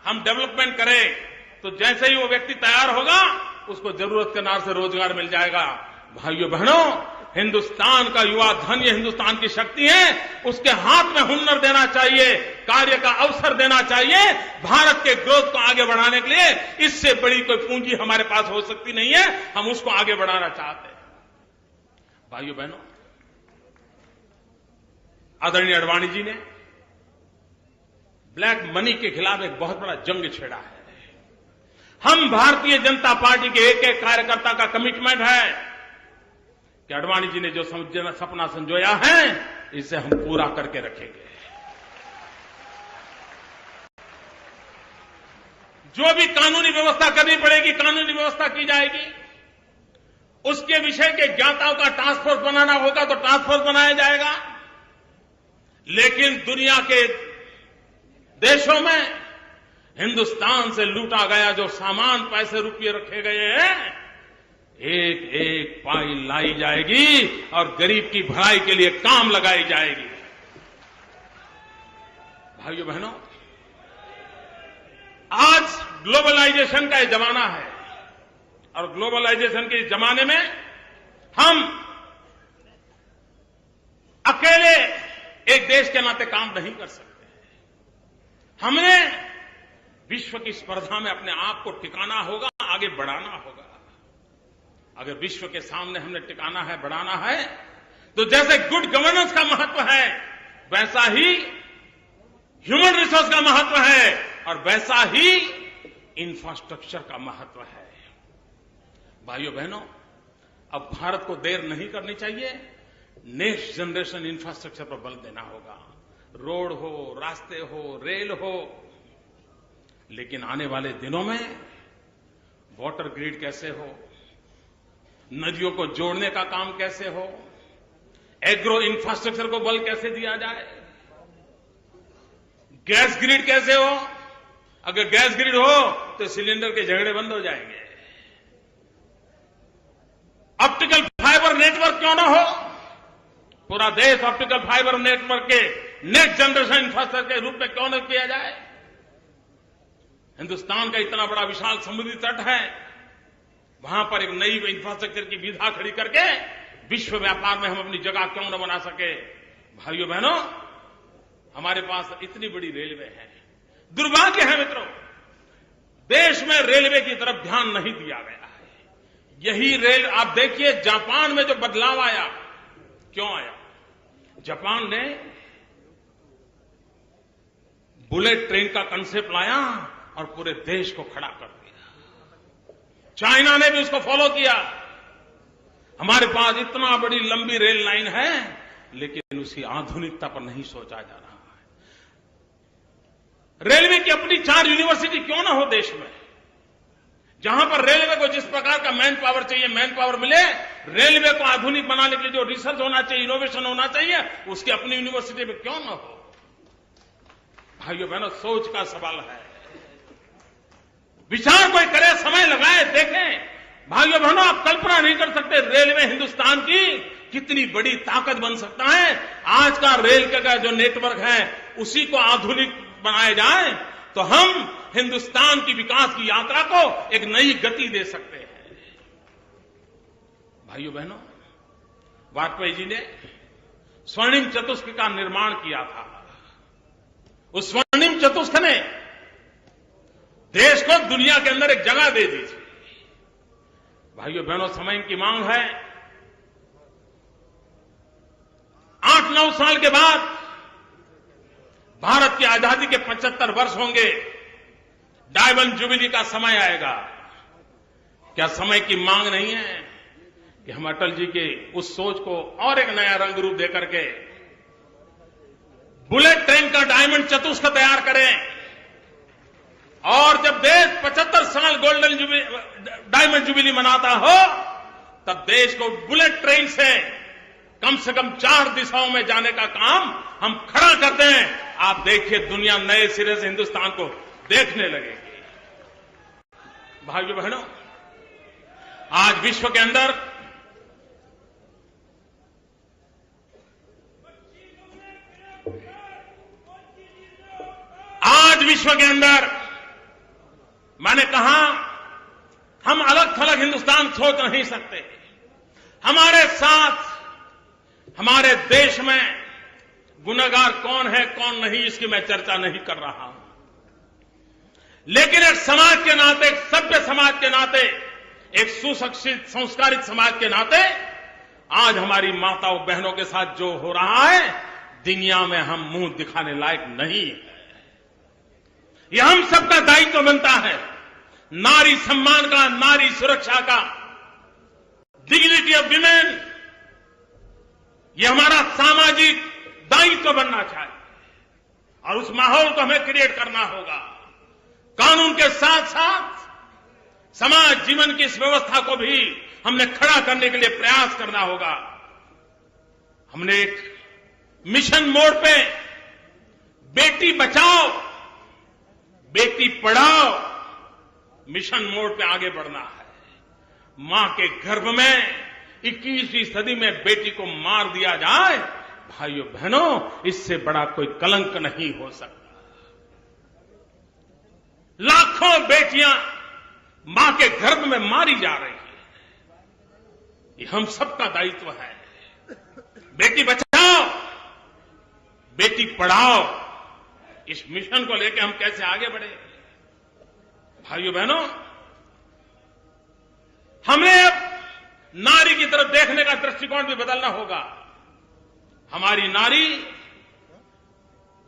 हम डेवलपमेंट करें तो जैसे ही वो व्यक्ति तैयार होगा उसको जरूरत के अनुसार से रोजगार मिल जाएगा। भाइयों बहनों, हिंदुस्तान का युवा धन ये हिंदुस्तान की शक्ति है, उसके हाथ में हुनर देना चाहिए, कार्य का अवसर देना चाहिए। भारत के ग्रोथ को आगे बढ़ाने के लिए इससे बड़ी कोई पूंजी हमारे पास हो सकती नहीं है, हम उसको आगे बढ़ाना चाहते हैं। भाइयों बहनों, आदरणीय अडवाणी जी ने ब्लैक मनी के खिलाफ एक बहुत बड़ा जंग छेड़ा है। हम भारतीय जनता पार्टी के एक एक कार्यकर्ता का कमिटमेंट है कि अडवाणी जी ने जो सपना संजोया है इसे हम पूरा करके रखेंगे। जो भी कानूनी व्यवस्था करनी पड़ेगी कानूनी व्यवस्था की जाएगी। उसके विषय के ज्ञाताओं का टास्क फोर्स बनाना होगा तो टास्क फोर्स बनाया जाएगा। लेकिन दुनिया के देशों में हिंदुस्तान से लूटा गया जो सामान, पैसे, रुपये रखे गए हैं, एक एक पाई लाई जाएगी और गरीब की भलाई के लिए काम लगाई जाएगी। भाइयों बहनों, आज ग्लोबलाइजेशन का ये जमाना है और ग्लोबलाइजेशन के इस जमाने में हम अकेले एक देश के नाते काम नहीं कर सकते। हमने विश्व की स्पर्धा में अपने आप को टिकाना होगा, आगे बढ़ाना होगा। अगर विश्व के सामने हमने टिकाना है, बढ़ाना है, तो जैसे गुड गवर्नेंस का महत्व है वैसा ही ह्यूमन रिसोर्स का महत्व है और वैसा ही इंफ्रास्ट्रक्चर का महत्व है। भाइयों बहनों, अब भारत को देर नहीं करनी चाहिए। नेक्स्ट जनरेशन इंफ्रास्ट्रक्चर पर बल देना होगा। रोड हो, रास्ते हो, रेल हो, लेकिन आने वाले दिनों में वाटर ग्रिड कैसे हो, नदियों को जोड़ने का काम कैसे हो, एग्रो इंफ्रास्ट्रक्चर को बल कैसे दिया जाए, गैस ग्रिड कैसे हो। अगर गैस ग्रिड हो तो सिलेंडर के झगड़े बंद हो जाएंगे। ऑप्टिकल फाइबर नेटवर्क क्यों ना हो, पूरा देश ऑप्टिकल फाइबर नेटवर्क के नेक्स्ट जनरेशन इंफ्रास्ट्रक्चर के रूप में क्यों न किया जाए। हिंदुस्तान का इतना बड़ा विशाल समुद्री तट है, वहां पर एक नई इंफ्रास्ट्रक्चर की विधा खड़ी करके विश्व व्यापार में हम अपनी जगह क्यों न बना सके। भाइयों बहनों, हमारे पास इतनी बड़ी रेलवे है। दुर्भाग्य है मित्रों, देश में रेलवे की तरफ ध्यान नहीं दिया गया है। यही रेल आप देखिए, जापान में जो बदलाव आया, क्यों आया। जापान ने बुलेट ट्रेन का कंसेप्ट लाया और पूरे देश को खड़ा कर दिया। चाइना ने भी उसको फॉलो किया। हमारे पास इतना बड़ी लंबी रेल लाइन है लेकिन उसकी आधुनिकता पर नहीं सोचा जा रहा है। रेलवे की अपनी 4 यूनिवर्सिटी क्यों ना हो देश में, जहां पर रेलवे को जिस प्रकार का मैन पावर चाहिए, मैन पावर मिले। रेलवे को आधुनिक बनाने के लिए जो रिसर्च होना चाहिए, इनोवेशन होना चाहिए, उसकी अपनी यूनिवर्सिटी में क्यों ना हो। भाइयों बहनों, सोच का सवाल है। विचार कोई करे, समय लगाए, देखें। भाइयों बहनों, आप कल्पना नहीं कर सकते रेलवे हिंदुस्तान की कितनी बड़ी ताकत बन सकता है। आज का रेल का जो नेटवर्क है उसी को आधुनिक बनाया जाए तो हम हिंदुस्तान की विकास की यात्रा को एक नई गति दे सकते हैं। भाइयों बहनों, वाजपेयी जी ने स्वर्णिम चतुष्क का निर्माण किया था। उस स्वर्णिम चतुष्क ने देश को दुनिया के अंदर एक जगह दे दी थी। भाइयों बहनों, समय की मांग है। 8-9 साल के बाद भारत की आजादी के 75 वर्ष होंगे। डायमंड जुबिली का समय आएगा। क्या समय की मांग नहीं है कि हम अटल जी के उस सोच को और एक नया रंग रूप देकर के बुलेट ट्रेन का डायमंड चतुष्क तैयार करें और जब देश 75 साल गोल्डन जुबिली डायमंड जुबिली मनाता हो तब देश को बुलेट ट्रेन से कम 4 दिशाओं में जाने का काम हम खड़ा करते हैं। आप देखिए, दुनिया नए सिरे से हिंदुस्तान को देखने लगेगी। भाइयों बहनों, आज विश्व के अंदर मैंने कहा, हम अलग थलग हिंदुस्तान सोच नहीं सकते। हमारे साथ हमारे देश में गुनहगार कौन है कौन नहीं, इसकी मैं चर्चा नहीं कर रहा हूं, लेकिन एक समाज के नाते, एक सभ्य समाज के नाते, एक सुशिक्षित संस्कारित समाज के नाते आज हमारी माताओं बहनों के साथ जो हो रहा है, दुनिया में हम मुंह दिखाने लायक नहीं है। यह हम सबका दायित्व बनता है। नारी सम्मान का, नारी सुरक्षा का, डिग्निटी ऑफ विमेन, यह हमारा सामाजिक दायित्व बनना चाहिए और उस माहौल को हमें क्रिएट करना होगा। कानून के साथ साथ समाज जीवन की इस व्यवस्था को भी हमने खड़ा करने के लिए प्रयास करना होगा। हमने एक मिशन मोड पे बेटी बचाओ बेटी पढ़ाओ मिशन मोड पे आगे बढ़ना है। मां के गर्भ में 21वीं सदी में बेटी को मार दिया जाए, भाइयों बहनों, इससे बड़ा कोई कलंक नहीं हो सकता। लाखों बेटियां मां के गर्भ में मारी जा रही हैं। ये हम सबका दायित्व है। बेटी बचाओ बेटी पढ़ाओ, इस मिशन को लेकर हम कैसे आगे बढ़े। भाइयों बहनों, हमें अब नारी की तरफ देखने का दृष्टिकोण भी बदलना होगा। हमारी नारी,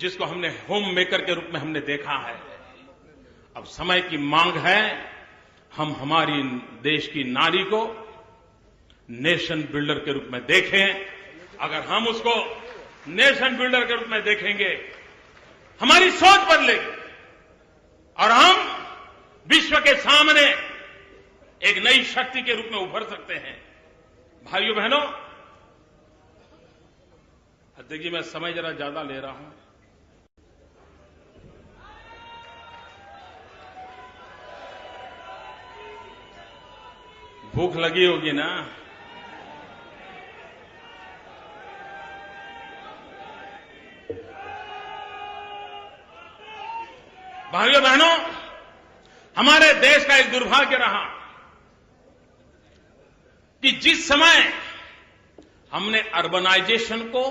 जिसको हमने होम मेकर के रूप में हमने देखा है, अब समय की मांग है हम हमारी देश की नारी को नेशन बिल्डर के रूप में देखें। अगर हम उसको नेशन बिल्डर के रूप में देखेंगे, हमारी सोच बदलेगी और हम विश्व के सामने एक नई शक्ति के रूप में उभर सकते हैं। भाइयों बहनों, देखिए मैं समय जरा ज्यादा ले रहा हूं। भूख लगी होगी ना? भाइयों बहनों, हमारे देश का एक दुर्भाग्य रहा कि जिस समय हमने अर्बनाइजेशन को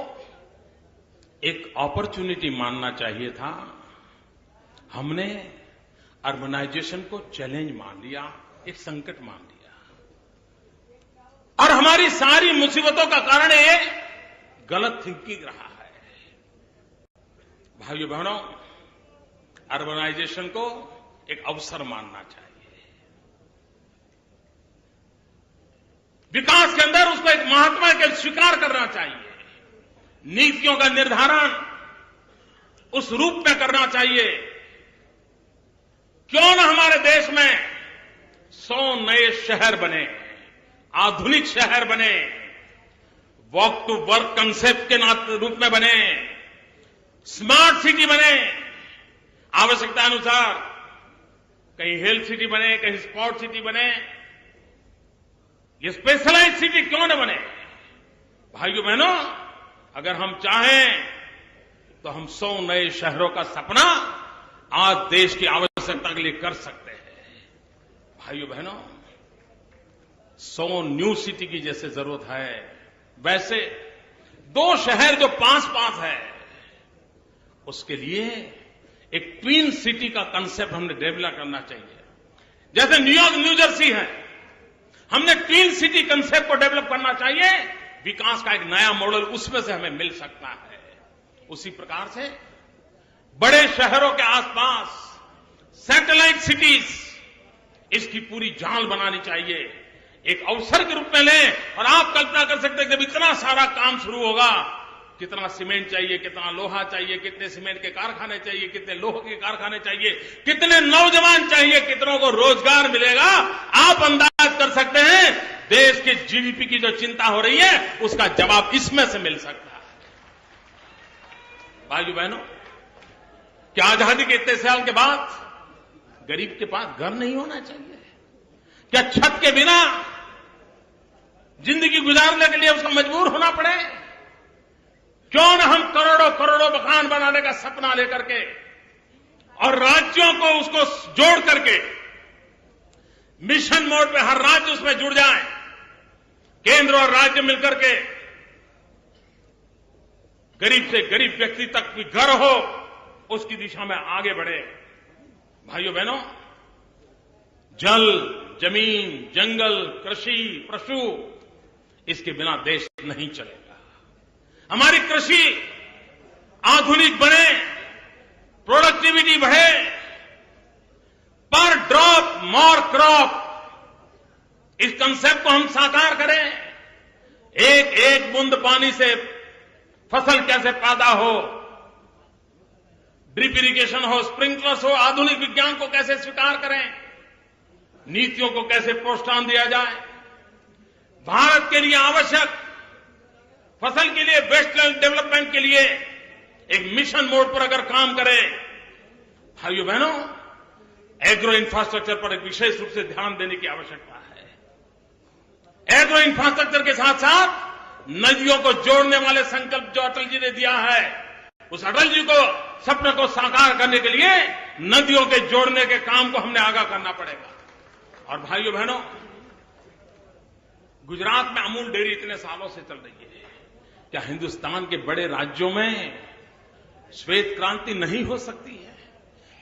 एक अपॉर्चुनिटी मानना चाहिए था, हमने अर्बनाइजेशन को चैलेंज मान लिया, एक संकट मान लिया और हमारी सारी मुसीबतों का कारण ये गलत थिंकिंग रहा है। भाइयों बहनों, अर्बनाइजेशन को एक अवसर मानना चाहिए। विकास के अंदर उसको एक महात्मा के स्वीकार करना चाहिए। नीतियों का निर्धारण उस रूप में करना चाहिए। क्यों न हमारे देश में 100 नए शहर बने, आधुनिक शहर बने, वॉक टू वर्क कंसेप्ट के रूप में बने, स्मार्ट सिटी बने, आवश्यकता अनुसार कहीं हेल्थ सिटी बने, कहीं स्पोर्ट सिटी बने, ये स्पेशलाइज सिटी क्यों न बने। भाइयों बहनों, अगर हम चाहें तो हम 100 नए शहरों का सपना आज देश की आवश्यकता के लिए कर सकते हैं। भाइयों बहनों, 100 न्यू सिटी की जैसे जरूरत है, वैसे 2 शहर जो पास है, उसके लिए एक ट्विन सिटी का कंसेप्ट हमने डेवलप करना चाहिए। जैसे न्यूयॉर्क, न्यू जर्सी है, हमने ट्विन सिटी कंसेप्ट को डेवलप करना चाहिए। विकास का एक नया मॉडल उसमें से हमें मिल सकता है। उसी प्रकार से बड़े शहरों के आसपास सैटेलाइट सिटीज, इसकी पूरी जाल बनानी चाहिए। एक अवसर के रूप में लें और आप कल्पना कर सकते हैं जब इतना सारा काम शुरू होगा, कितना सीमेंट चाहिए, कितना लोहा चाहिए, कितने सीमेंट के कारखाने चाहिए, कितने लोहे के कारखाने चाहिए, कितने नौजवान चाहिए, कितनों को रोजगार मिलेगा। आप अंदाज कर सकते हैं देश के जीडीपी की जो चिंता हो रही है, उसका जवाब इसमें से मिल सकता है। भाइयों बहनों, क्या आजादी के इतने साल के बाद गरीब के पास घर नहीं होना चाहिए? क्या छत के बिना जिंदगी गुजारने के लिए उसको मजबूर होना पड़े? क्यों न हम करोड़ों करोड़ों मकान बनाने का सपना लेकर के और राज्यों को उसको जोड़ करके मिशन मोड पे हर राज्य उसमें जुड़ जाए, केंद्र और राज्य मिलकर के गरीब से गरीब व्यक्ति तक भी घर हो, उसकी दिशा में आगे बढ़े। भाइयों बहनों, जल, जमीन, जंगल, कृषि, पशु, इसके बिना देश नहीं चलेगा। हमारी कृषि आधुनिक बने, प्रोडक्टिविटी बढ़े, पर ड्रॉप मोर क्रॉप, इस कंसेप्ट को हम साकार करें। एक एक बूंद पानी से फसल कैसे पैदा हो, ड्रिप इरिगेशन हो, स्प्रिंकलर्स हो, आधुनिक विज्ञान को कैसे स्वीकार करें, नीतियों को कैसे प्रोत्साहन दिया जाए, भारत के लिए आवश्यक फसल के लिए वेस्टलैंड डेवलपमेंट के लिए एक मिशन मोड पर अगर काम करें। भाइयों बहनों, एग्रो इंफ्रास्ट्रक्चर पर एक विशेष रूप से ध्यान देने की आवश्यकता है। एग्रो इंफ्रास्ट्रक्चर के साथ साथ नदियों को जोड़ने वाले संकल्प जो अटल जी ने दिया है, उस अटल जी को सपने को साकार करने के लिए नदियों के जोड़ने के काम को हमने आगाह करना पड़ेगा। और भाइयों बहनों, गुजरात में अमूल डेयरी इतने सालों से चल रही है। क्या हिंदुस्तान के बड़े राज्यों में श्वेत क्रांति नहीं हो सकती है?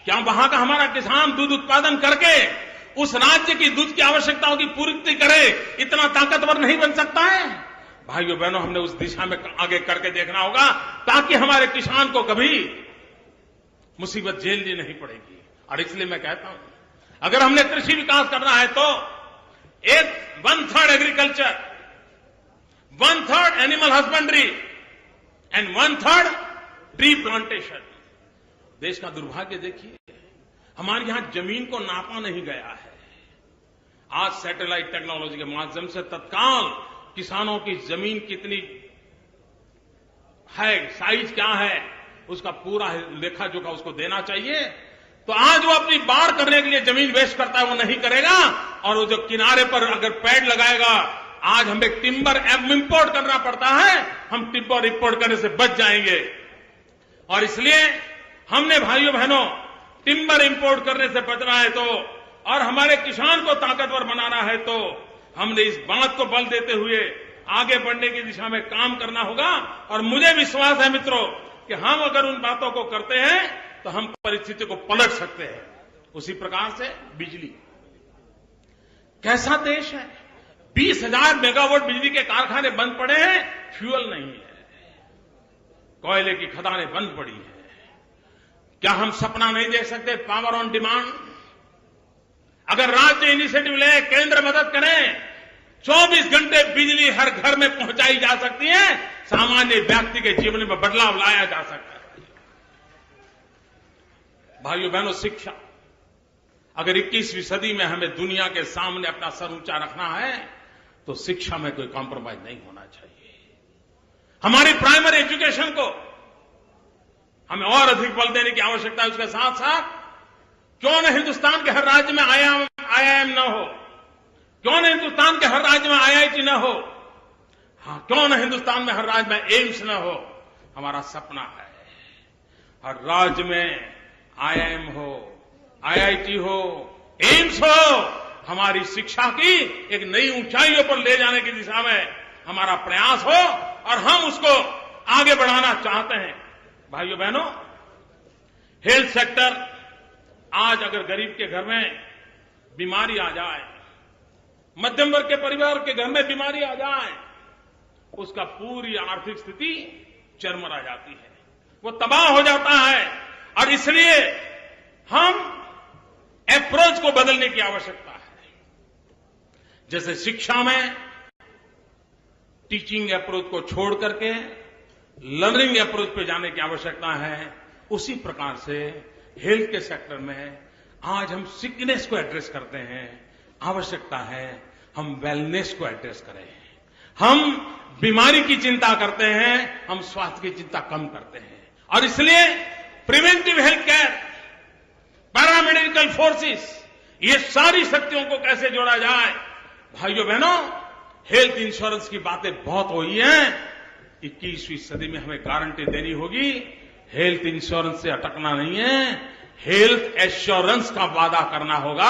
क्या वहां का हमारा किसान दूध उत्पादन करके उस राज्य की दूध की आवश्यकताओं की पूर्ति करे, इतना ताकतवर नहीं बन सकता है? भाइयों बहनों, हमने उस दिशा में आगे करके देखना होगा ताकि हमारे किसान को कभी मुसीबत झेलनी नहीं पड़ेगी। और इसलिए मैं कहता हूं, अगर हमने कृषि विकास करना है तो 1/3 agriculture, 1/3 animal husbandry and 1/3 tree plantation. देश का दुर्भाग्य देखिए, हमारे यहां जमीन को नापा नहीं गया है। आज सैटेलाइट टेक्नोलॉजी के माध्यम से तत्काल किसानों की जमीन कितनी है, साइज क्या है, उसका पूरा लेखा जोखा उसको देना चाहिए। तो आज वो अपनी बाढ़ करने के लिए जमीन वेस्ट करता है, वो नहीं करेगा। और वो जो किनारे पर अगर पेड़ लगाएगा, आज हमें टिम्बर इंपोर्ट करना पड़ता है, हम टिम्बर इंपोर्ट करने से बच जाएंगे। और इसलिए हमने भाइयों बहनों टिम्बर इंपोर्ट करने से बचना है तो, और हमारे किसान को ताकतवर बनाना है तो, हमने इस बात को बल देते हुए आगे बढ़ने की दिशा में काम करना होगा। और मुझे विश्वास है मित्रों कि हम अगर उन बातों को करते हैं तो हम परिस्थिति को पलट सकते हैं। उसी प्रकार से बिजली, कैसा देश है, 20,000 मेगावाट बिजली के कारखाने बंद पड़े हैं, फ्यूल नहीं है, कोयले की खदानें बंद पड़ी है। क्या हम सपना नहीं देख सकते पावर ऑन डिमांड? अगर राज्य इनिशिएटिव ले, केंद्र मदद करें, 24 घंटे बिजली हर घर में पहुंचाई जा सकती है, सामान्य व्यक्ति के जीवन में बदलाव लाया जा सकता है। भाइयों बहनों, शिक्षा, अगर 21वीं सदी में हमें दुनिया के सामने अपना सर ऊंचा रखना है तो शिक्षा में कोई कॉम्प्रोमाइज नहीं होना चाहिए। हमारी प्राइमरी एजुकेशन को हमें और अधिक बल देने की आवश्यकता है। उसके साथ साथ क्यों न हिंदुस्तान के हर राज्य में आईआईएम न हो, क्यों न हिंदुस्तान के हर राज्य में आईआईटी न हो, हाँ, क्यों न हिंदुस्तान में हर राज्य में एम्स न हो, हमारा सपना है। हर राज्य में आईआईएम हो, आईआईटी हो, एम्स हो, हमारी शिक्षा की एक नई ऊंचाइयों पर ले जाने की दिशा में हमारा प्रयास हो और हम उसको आगे बढ़ाना चाहते हैं। भाइयों बहनों, हेल्थ सेक्टर, आज अगर गरीब के घर में बीमारी आ जाए, मध्यम वर्ग के परिवार के घर में बीमारी आ जाए, उसका पूरी आर्थिक स्थिति चरमरा जाती है, वो तबाह हो जाता है। और इसलिए हम अप्रोच को बदलने की आवश्यकता है। जैसे शिक्षा में टीचिंग अप्रोच को छोड़ करके लर्निंग अप्रोच पे जाने की आवश्यकता है, उसी प्रकार से हेल्थ के सेक्टर में आज हम सिकनेस को एड्रेस करते हैं, आवश्यकता है हम वेलनेस को एड्रेस करें। हम बीमारी की चिंता करते हैं, हम स्वास्थ्य की चिंता कम करते हैं। और इसलिए preventive health care, paramedical forces, ये सारी शक्तियों को कैसे जोड़ा जाए। भाइयों बहनों, हेल्थ इंश्योरेंस की बातें बहुत हुई हैं। 21वीं सदी में हमें गारंटी देनी होगी, हेल्थ इंश्योरेंस से अटकना नहीं है, हेल्थ एश्योरेंस का वादा करना होगा।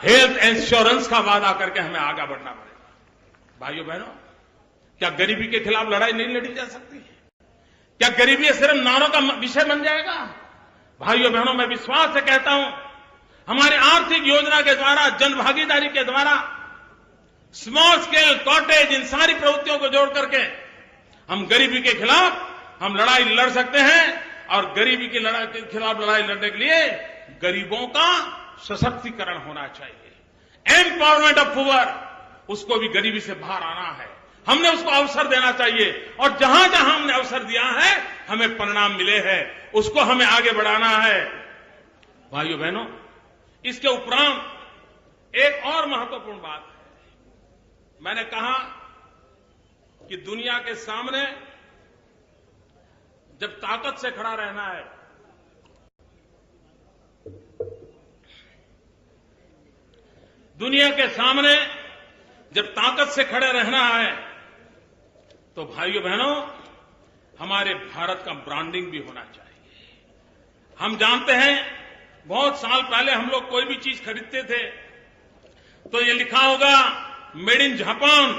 हेल्थ इंश्योरेंस का वादा करके हमें आगे बढ़ना पड़ेगा। भाइयों बहनों, क्या गरीबी के खिलाफ लड़ाई नहीं लड़ी जा सकती? क्या गरीबी सिर्फ नारों का विषय बन जाएगा? भाइयों बहनों, मैं विश्वास से कहता हूं, हमारी आर्थिक योजना के द्वारा, जन भागीदारी के द्वारा, स्मॉल स्केल कॉटेज, इन सारी प्रवृत्तियों को जोड़ करके हम गरीबी के खिलाफ हम लड़ाई लड़ सकते हैं। और गरीबी की लड़ाई के खिलाफ लड़ाई लड़ने के लिए गरीबों का सशक्तिकरण होना चाहिए। एम्पावरमेंट ऑफ पुअर, उसको भी गरीबी से बाहर आना है, हमने उसको अवसर देना चाहिए। और जहां जहां हमने अवसर दिया है, हमें परिणाम मिले हैं, उसको हमें आगे बढ़ाना है। भाइयों बहनों, इसके उपरांत एक और महत्वपूर्ण बात है। मैंने कहा कि दुनिया के सामने जब ताकत से खड़ा रहना है, दुनिया के सामने जब ताकत से खड़े रहना है, तो भाइयों बहनों, हमारे भारत का ब्रांडिंग भी होना चाहिए। हम जानते हैं, बहुत साल पहले हम लोग कोई भी चीज खरीदते थे तो ये लिखा होगा मेड इन जापान,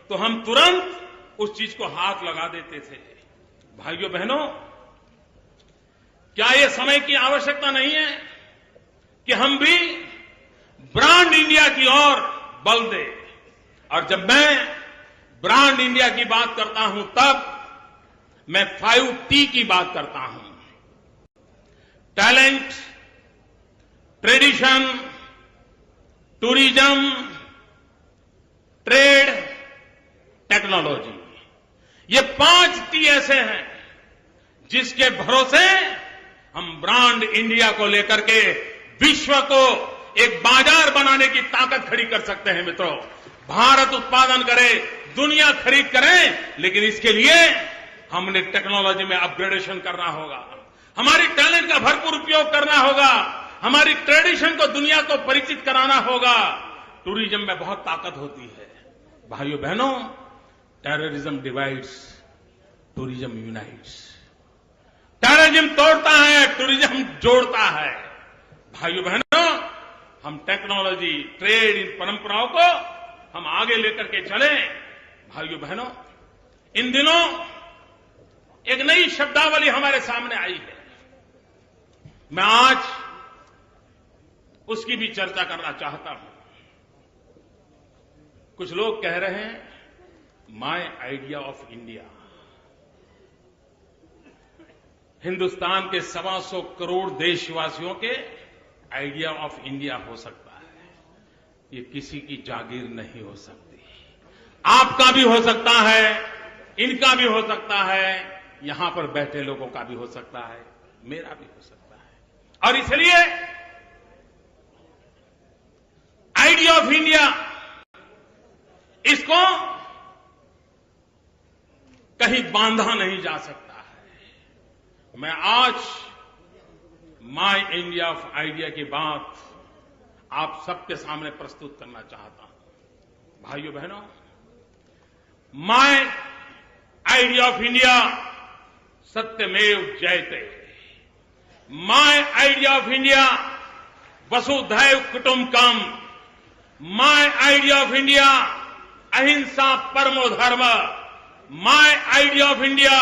तो हम तुरंत उस चीज को हाथ लगा देते थे। भाइयों बहनों, क्या ये समय की आवश्यकता नहीं है कि हम भी ब्रांड इंडिया की ओर बल दें? और जब मैं ब्रांड इंडिया की बात करता हूं, तब मैं 5T की बात करता हूं। Talent, tradition, tourism, trade, technology, ये 5T ऐसे हैं जिसके भरोसे हम ब्रांड इंडिया को लेकर के विश्व को एक बाजार बनाने की ताकत खड़ी कर सकते हैं। मित्रों, भारत उत्पादन करे, दुनिया खरीद करे, लेकिन इसके लिए हमने टेक्नोलॉजी में अपग्रेडेशन करना होगा, हमारी टैलेंट का भरपूर उपयोग करना होगा, हमारी ट्रेडिशन को दुनिया को परिचित कराना होगा। टूरिज्म में बहुत ताकत होती है। भाइयों बहनों, terrorism divides, tourism unites. Terrorism तोड़ता है, टूरिज्म जोड़ता है। भाइयों बहनों, हम टेक्नोलॉजी, ट्रेड, इन परंपराओं को हम आगे लेकर के चलें। भाइयों बहनों, इन दिनों एक नई शब्दावली हमारे सामने आई है, मैं आज उसकी भी चर्चा करना चाहता हूं। कुछ लोग कह रहे हैं my idea of India. Hindustan के 125 करोड़ देशवासियों के आइडिया ऑफ इंडिया हो सकता है, ये किसी की जागीर नहीं हो सकती। आपका भी हो सकता है, इनका भी हो सकता है, यहां पर बैठे लोगों का भी हो सकता है, मेरा भी हो सकता है। और इसलिए आइडिया ऑफ इंडिया, इसको कहीं बांधा नहीं जा सकता है। मैं आज माय इंडिया ऑफ आइडिया की बात आप सबके सामने प्रस्तुत करना चाहता हूं। भाइयों बहनों, माय आइडिया ऑफ इंडिया सत्यमेव जयते। माय आइडिया ऑफ इंडिया वसुधैव कुटुंबकम। माय आइडिया ऑफ इंडिया अहिंसा परमो धर्म। माय आइडिया ऑफ इंडिया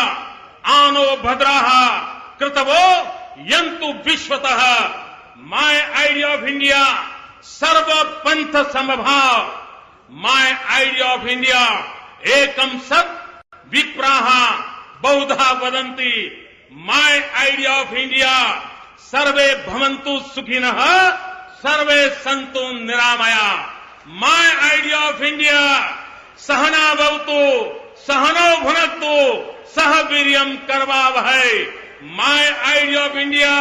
आनो भद्राः कृतवो यन्तु विश्वतः। माय आइडिया ऑफ इंडिया सर्व पंथ समभाव। माय आइडिया ऑफ इंडिया एकम सत् विप्राः बहुधा वदन्ति। माय आइडिया ऑफ इंडिया सर्वे भवन्तु सुखिनः सर्वे सन्तु निरामया। माय आइडिया ऑफ इंडिया सहना भवतु सहनौ भुनक्तु सह वीर्यं करवावहै। माय आइडिया ऑफ इंडिया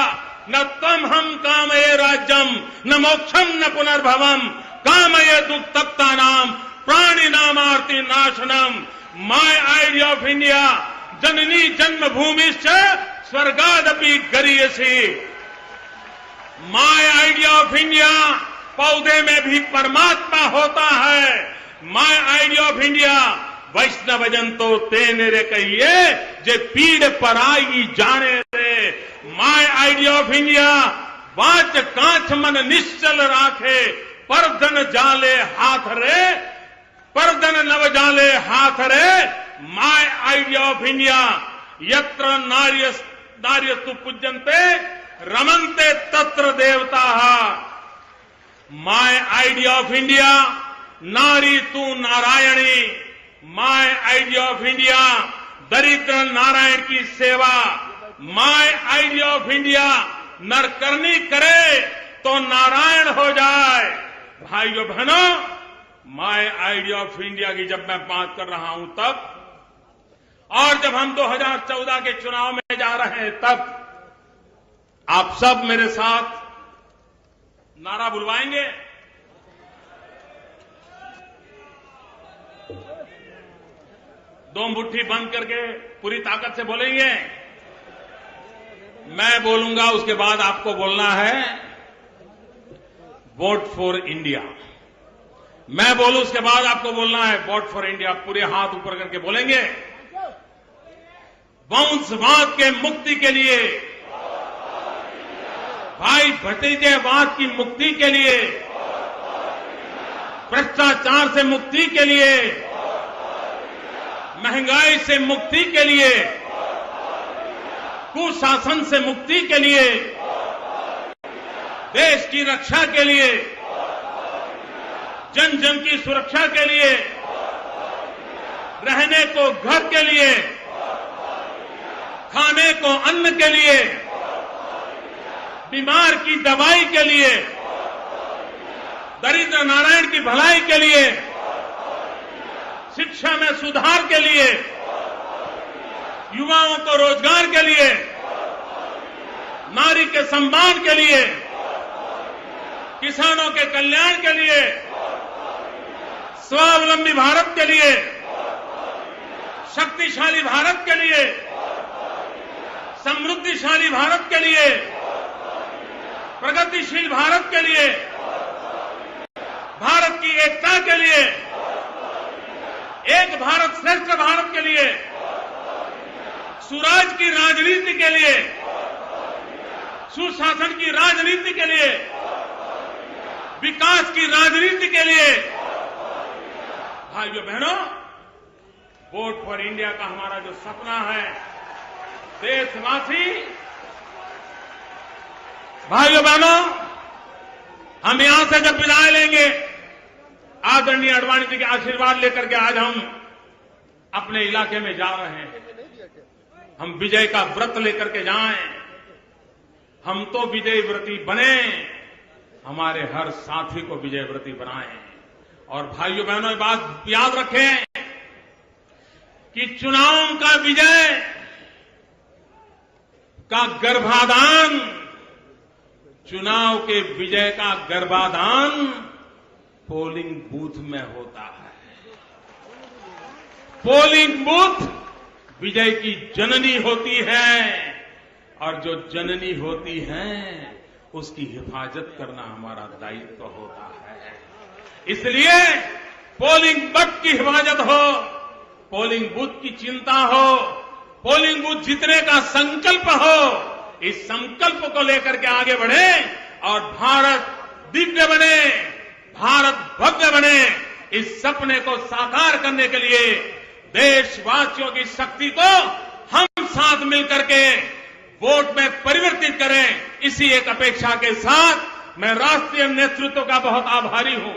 न त्वं हम कामये राज्यम न मोक्षम न पुनर्भवम कामये दुक्तप्तानाम प्राणिनामार्ति नाशनम। माय आइडिया ऑफ इंडिया जननी जन्मभूमिश्च स्वर्गादपि गरीयसी। माय आइडिया ऑफ इंडिया पौधे में भी परमात्मा होता है। माय आइडिया ऑफ इंडिया वैष्णवजन तो तेनेरे कहिए जे पीड़ पराई जाने रे। माय आइडिया ऑफ इंडिया वाच कांच मन निश्चल राखे परधन जाले हाथ रे परधन नव जाले हाथ रे। माय आइडिया ऑफ इंडिया यत्र नार्यस्तु पूज्यन्ते रमन्ते तत्र देवताः। माय आइडिया ऑफ इंडिया नारी तू Narayani. My idea of India दरिद्र नारायण की सेवा। माय आइडिया ऑफ इंडिया नर करनी करे तो नारायण हो जाए। भाइयों बहनों, माय आइडिया ऑफ इंडिया की जब मैं बात कर रहा हूं तब और जब हम 2014 के चुनाव में जा रहे हैं तब आप सब मेरे साथ नारा बुलवाएंगे। दो मुट्ठी बंद करके पूरी ताकत से बोलेंगे। मैं बोलूंगा उसके बाद आपको बोलना है वोट फॉर इंडिया। मैं बोलूं उसके बाद आपको बोलना है वोट फॉर इंडिया। पूरे हाथ ऊपर करके बोलेंगे। वंशवाद के मुक्ति के लिए, भाई भतीजेवाद की मुक्ति के लिए, भ्रष्टाचार से मुक्ति के लिए, महंगाई से मुक्ति के लिए, कुशासन से मुक्ति के लिए, देश की रक्षा के लिए, जन जन की सुरक्षा के लिए, रहने को घर के लिए, खाने को अन्न के लिए, बीमार की दवाई के लिए, दरिद्र नारायण की भलाई के लिए, शिक्षा में सुधार के लिए, युवाओं को रोजगार के लिए, नारी के सम्मान के लिए, किसानों के कल्याण के लिए, स्वावलंबी भारत के लिए, शक्तिशाली भारत के लिए, समृद्धिशाली भारत के लिए, प्रगतिशील भारत के लिए, भारत की एकता के लिए, एक भारत श्रेष्ठ भारत के लिए, सुराज की राजनीति के लिए, सुशासन की राजनीति के लिए, विकास की राजनीति के लिए। भाइयों बहनों, वोट फॉर इंडिया का हमारा जो सपना है, देशवासी, भाइयों बहनों, हम यहां से जब विदाई लेंगे आदरणीय आडवाणी जी के आशीर्वाद लेकर के आज हम अपने इलाके में जा रहे हैं। हम विजय का व्रत लेकर के जाएं। हम तो विजय व्रती बने, हमारे हर साथी को विजय व्रती बनाएं। और भाइयों बहनों, ये बात याद रखें कि चुनाव का विजय का गर्भाधान, चुनाव के विजय का गर्भाधान पोलिंग बूथ में होता है। पोलिंग बूथ विजय की जननी होती है और जो जननी होती है उसकी हिफाजत करना हमारा दायित्व होता है। इसलिए पोलिंग बूथ की हिफाजत हो, पोलिंग बूथ की चिंता हो, पोलिंग बूथ जीतने का संकल्प हो, इस संकल्प को लेकर के आगे बढ़े और भारत दिव्य बने, भारत भव्य बने। इस सपने को साकार करने के लिए देशवासियों की शक्ति को हम साथ मिलकर के वोट में परिवर्तित करें। इसी एक अपेक्षा के साथ मैं राष्ट्रीय नेतृत्व का बहुत आभारी हूं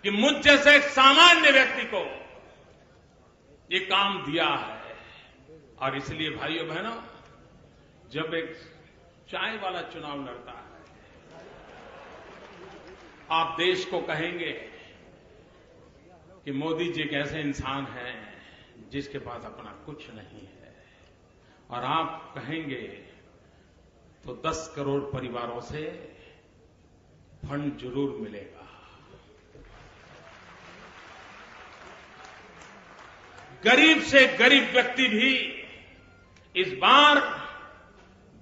कि मुझ जैसे एक सामान्य व्यक्ति को ये काम दिया है। और इसलिए भाइयों बहनों, जब एक चाय वाला चुनाव लड़ता है, आप देश को कहेंगे कि मोदी जी एक ऐसे इंसान हैं जिसके पास अपना कुछ नहीं है, और आप कहेंगे तो 10 करोड़ परिवारों से फंड जरूर मिलेगा। गरीब से गरीब व्यक्ति भी इस बार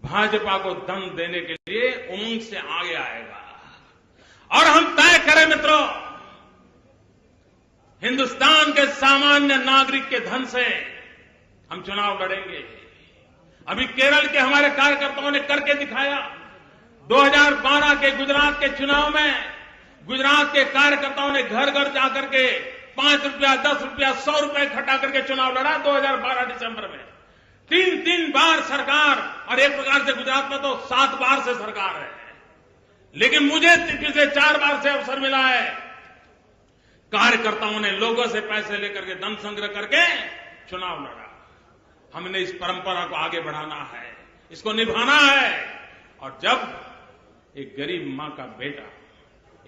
भाजपा को दम देने के लिए उमंग से आगे आएगा। और हम तय करें मित्रों, हिंदुस्तान के सामान्य नागरिक के धन से हम चुनाव लड़ेंगे। अभी केरल के हमारे कार्यकर्ताओं ने करके दिखाया। 2012 के गुजरात के चुनाव में गुजरात के कार्यकर्ताओं ने घर घर जाकर के 5 रुपया, 10 रुपया, 100 रुपया इकट्ठा करके चुनाव लड़ा 2012 दिसंबर में। 3 बार सरकार, और एक प्रकार से गुजरात में तो 7 बार से सरकार है। लेकिन मुझे पिछले 4 बार से अवसर मिला है। कार्यकर्ताओं ने लोगों से पैसे लेकर के धन संग्रह करके चुनाव लड़ा। हमने इस परंपरा को आगे बढ़ाना है, इसको निभाना है। और जब एक गरीब मां का बेटा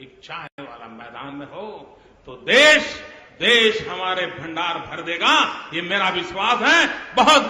एक चाय वाला मैदान में हो तो देश हमारे भंडार भर देगा, ये मेरा विश्वास है। बहुत बहुत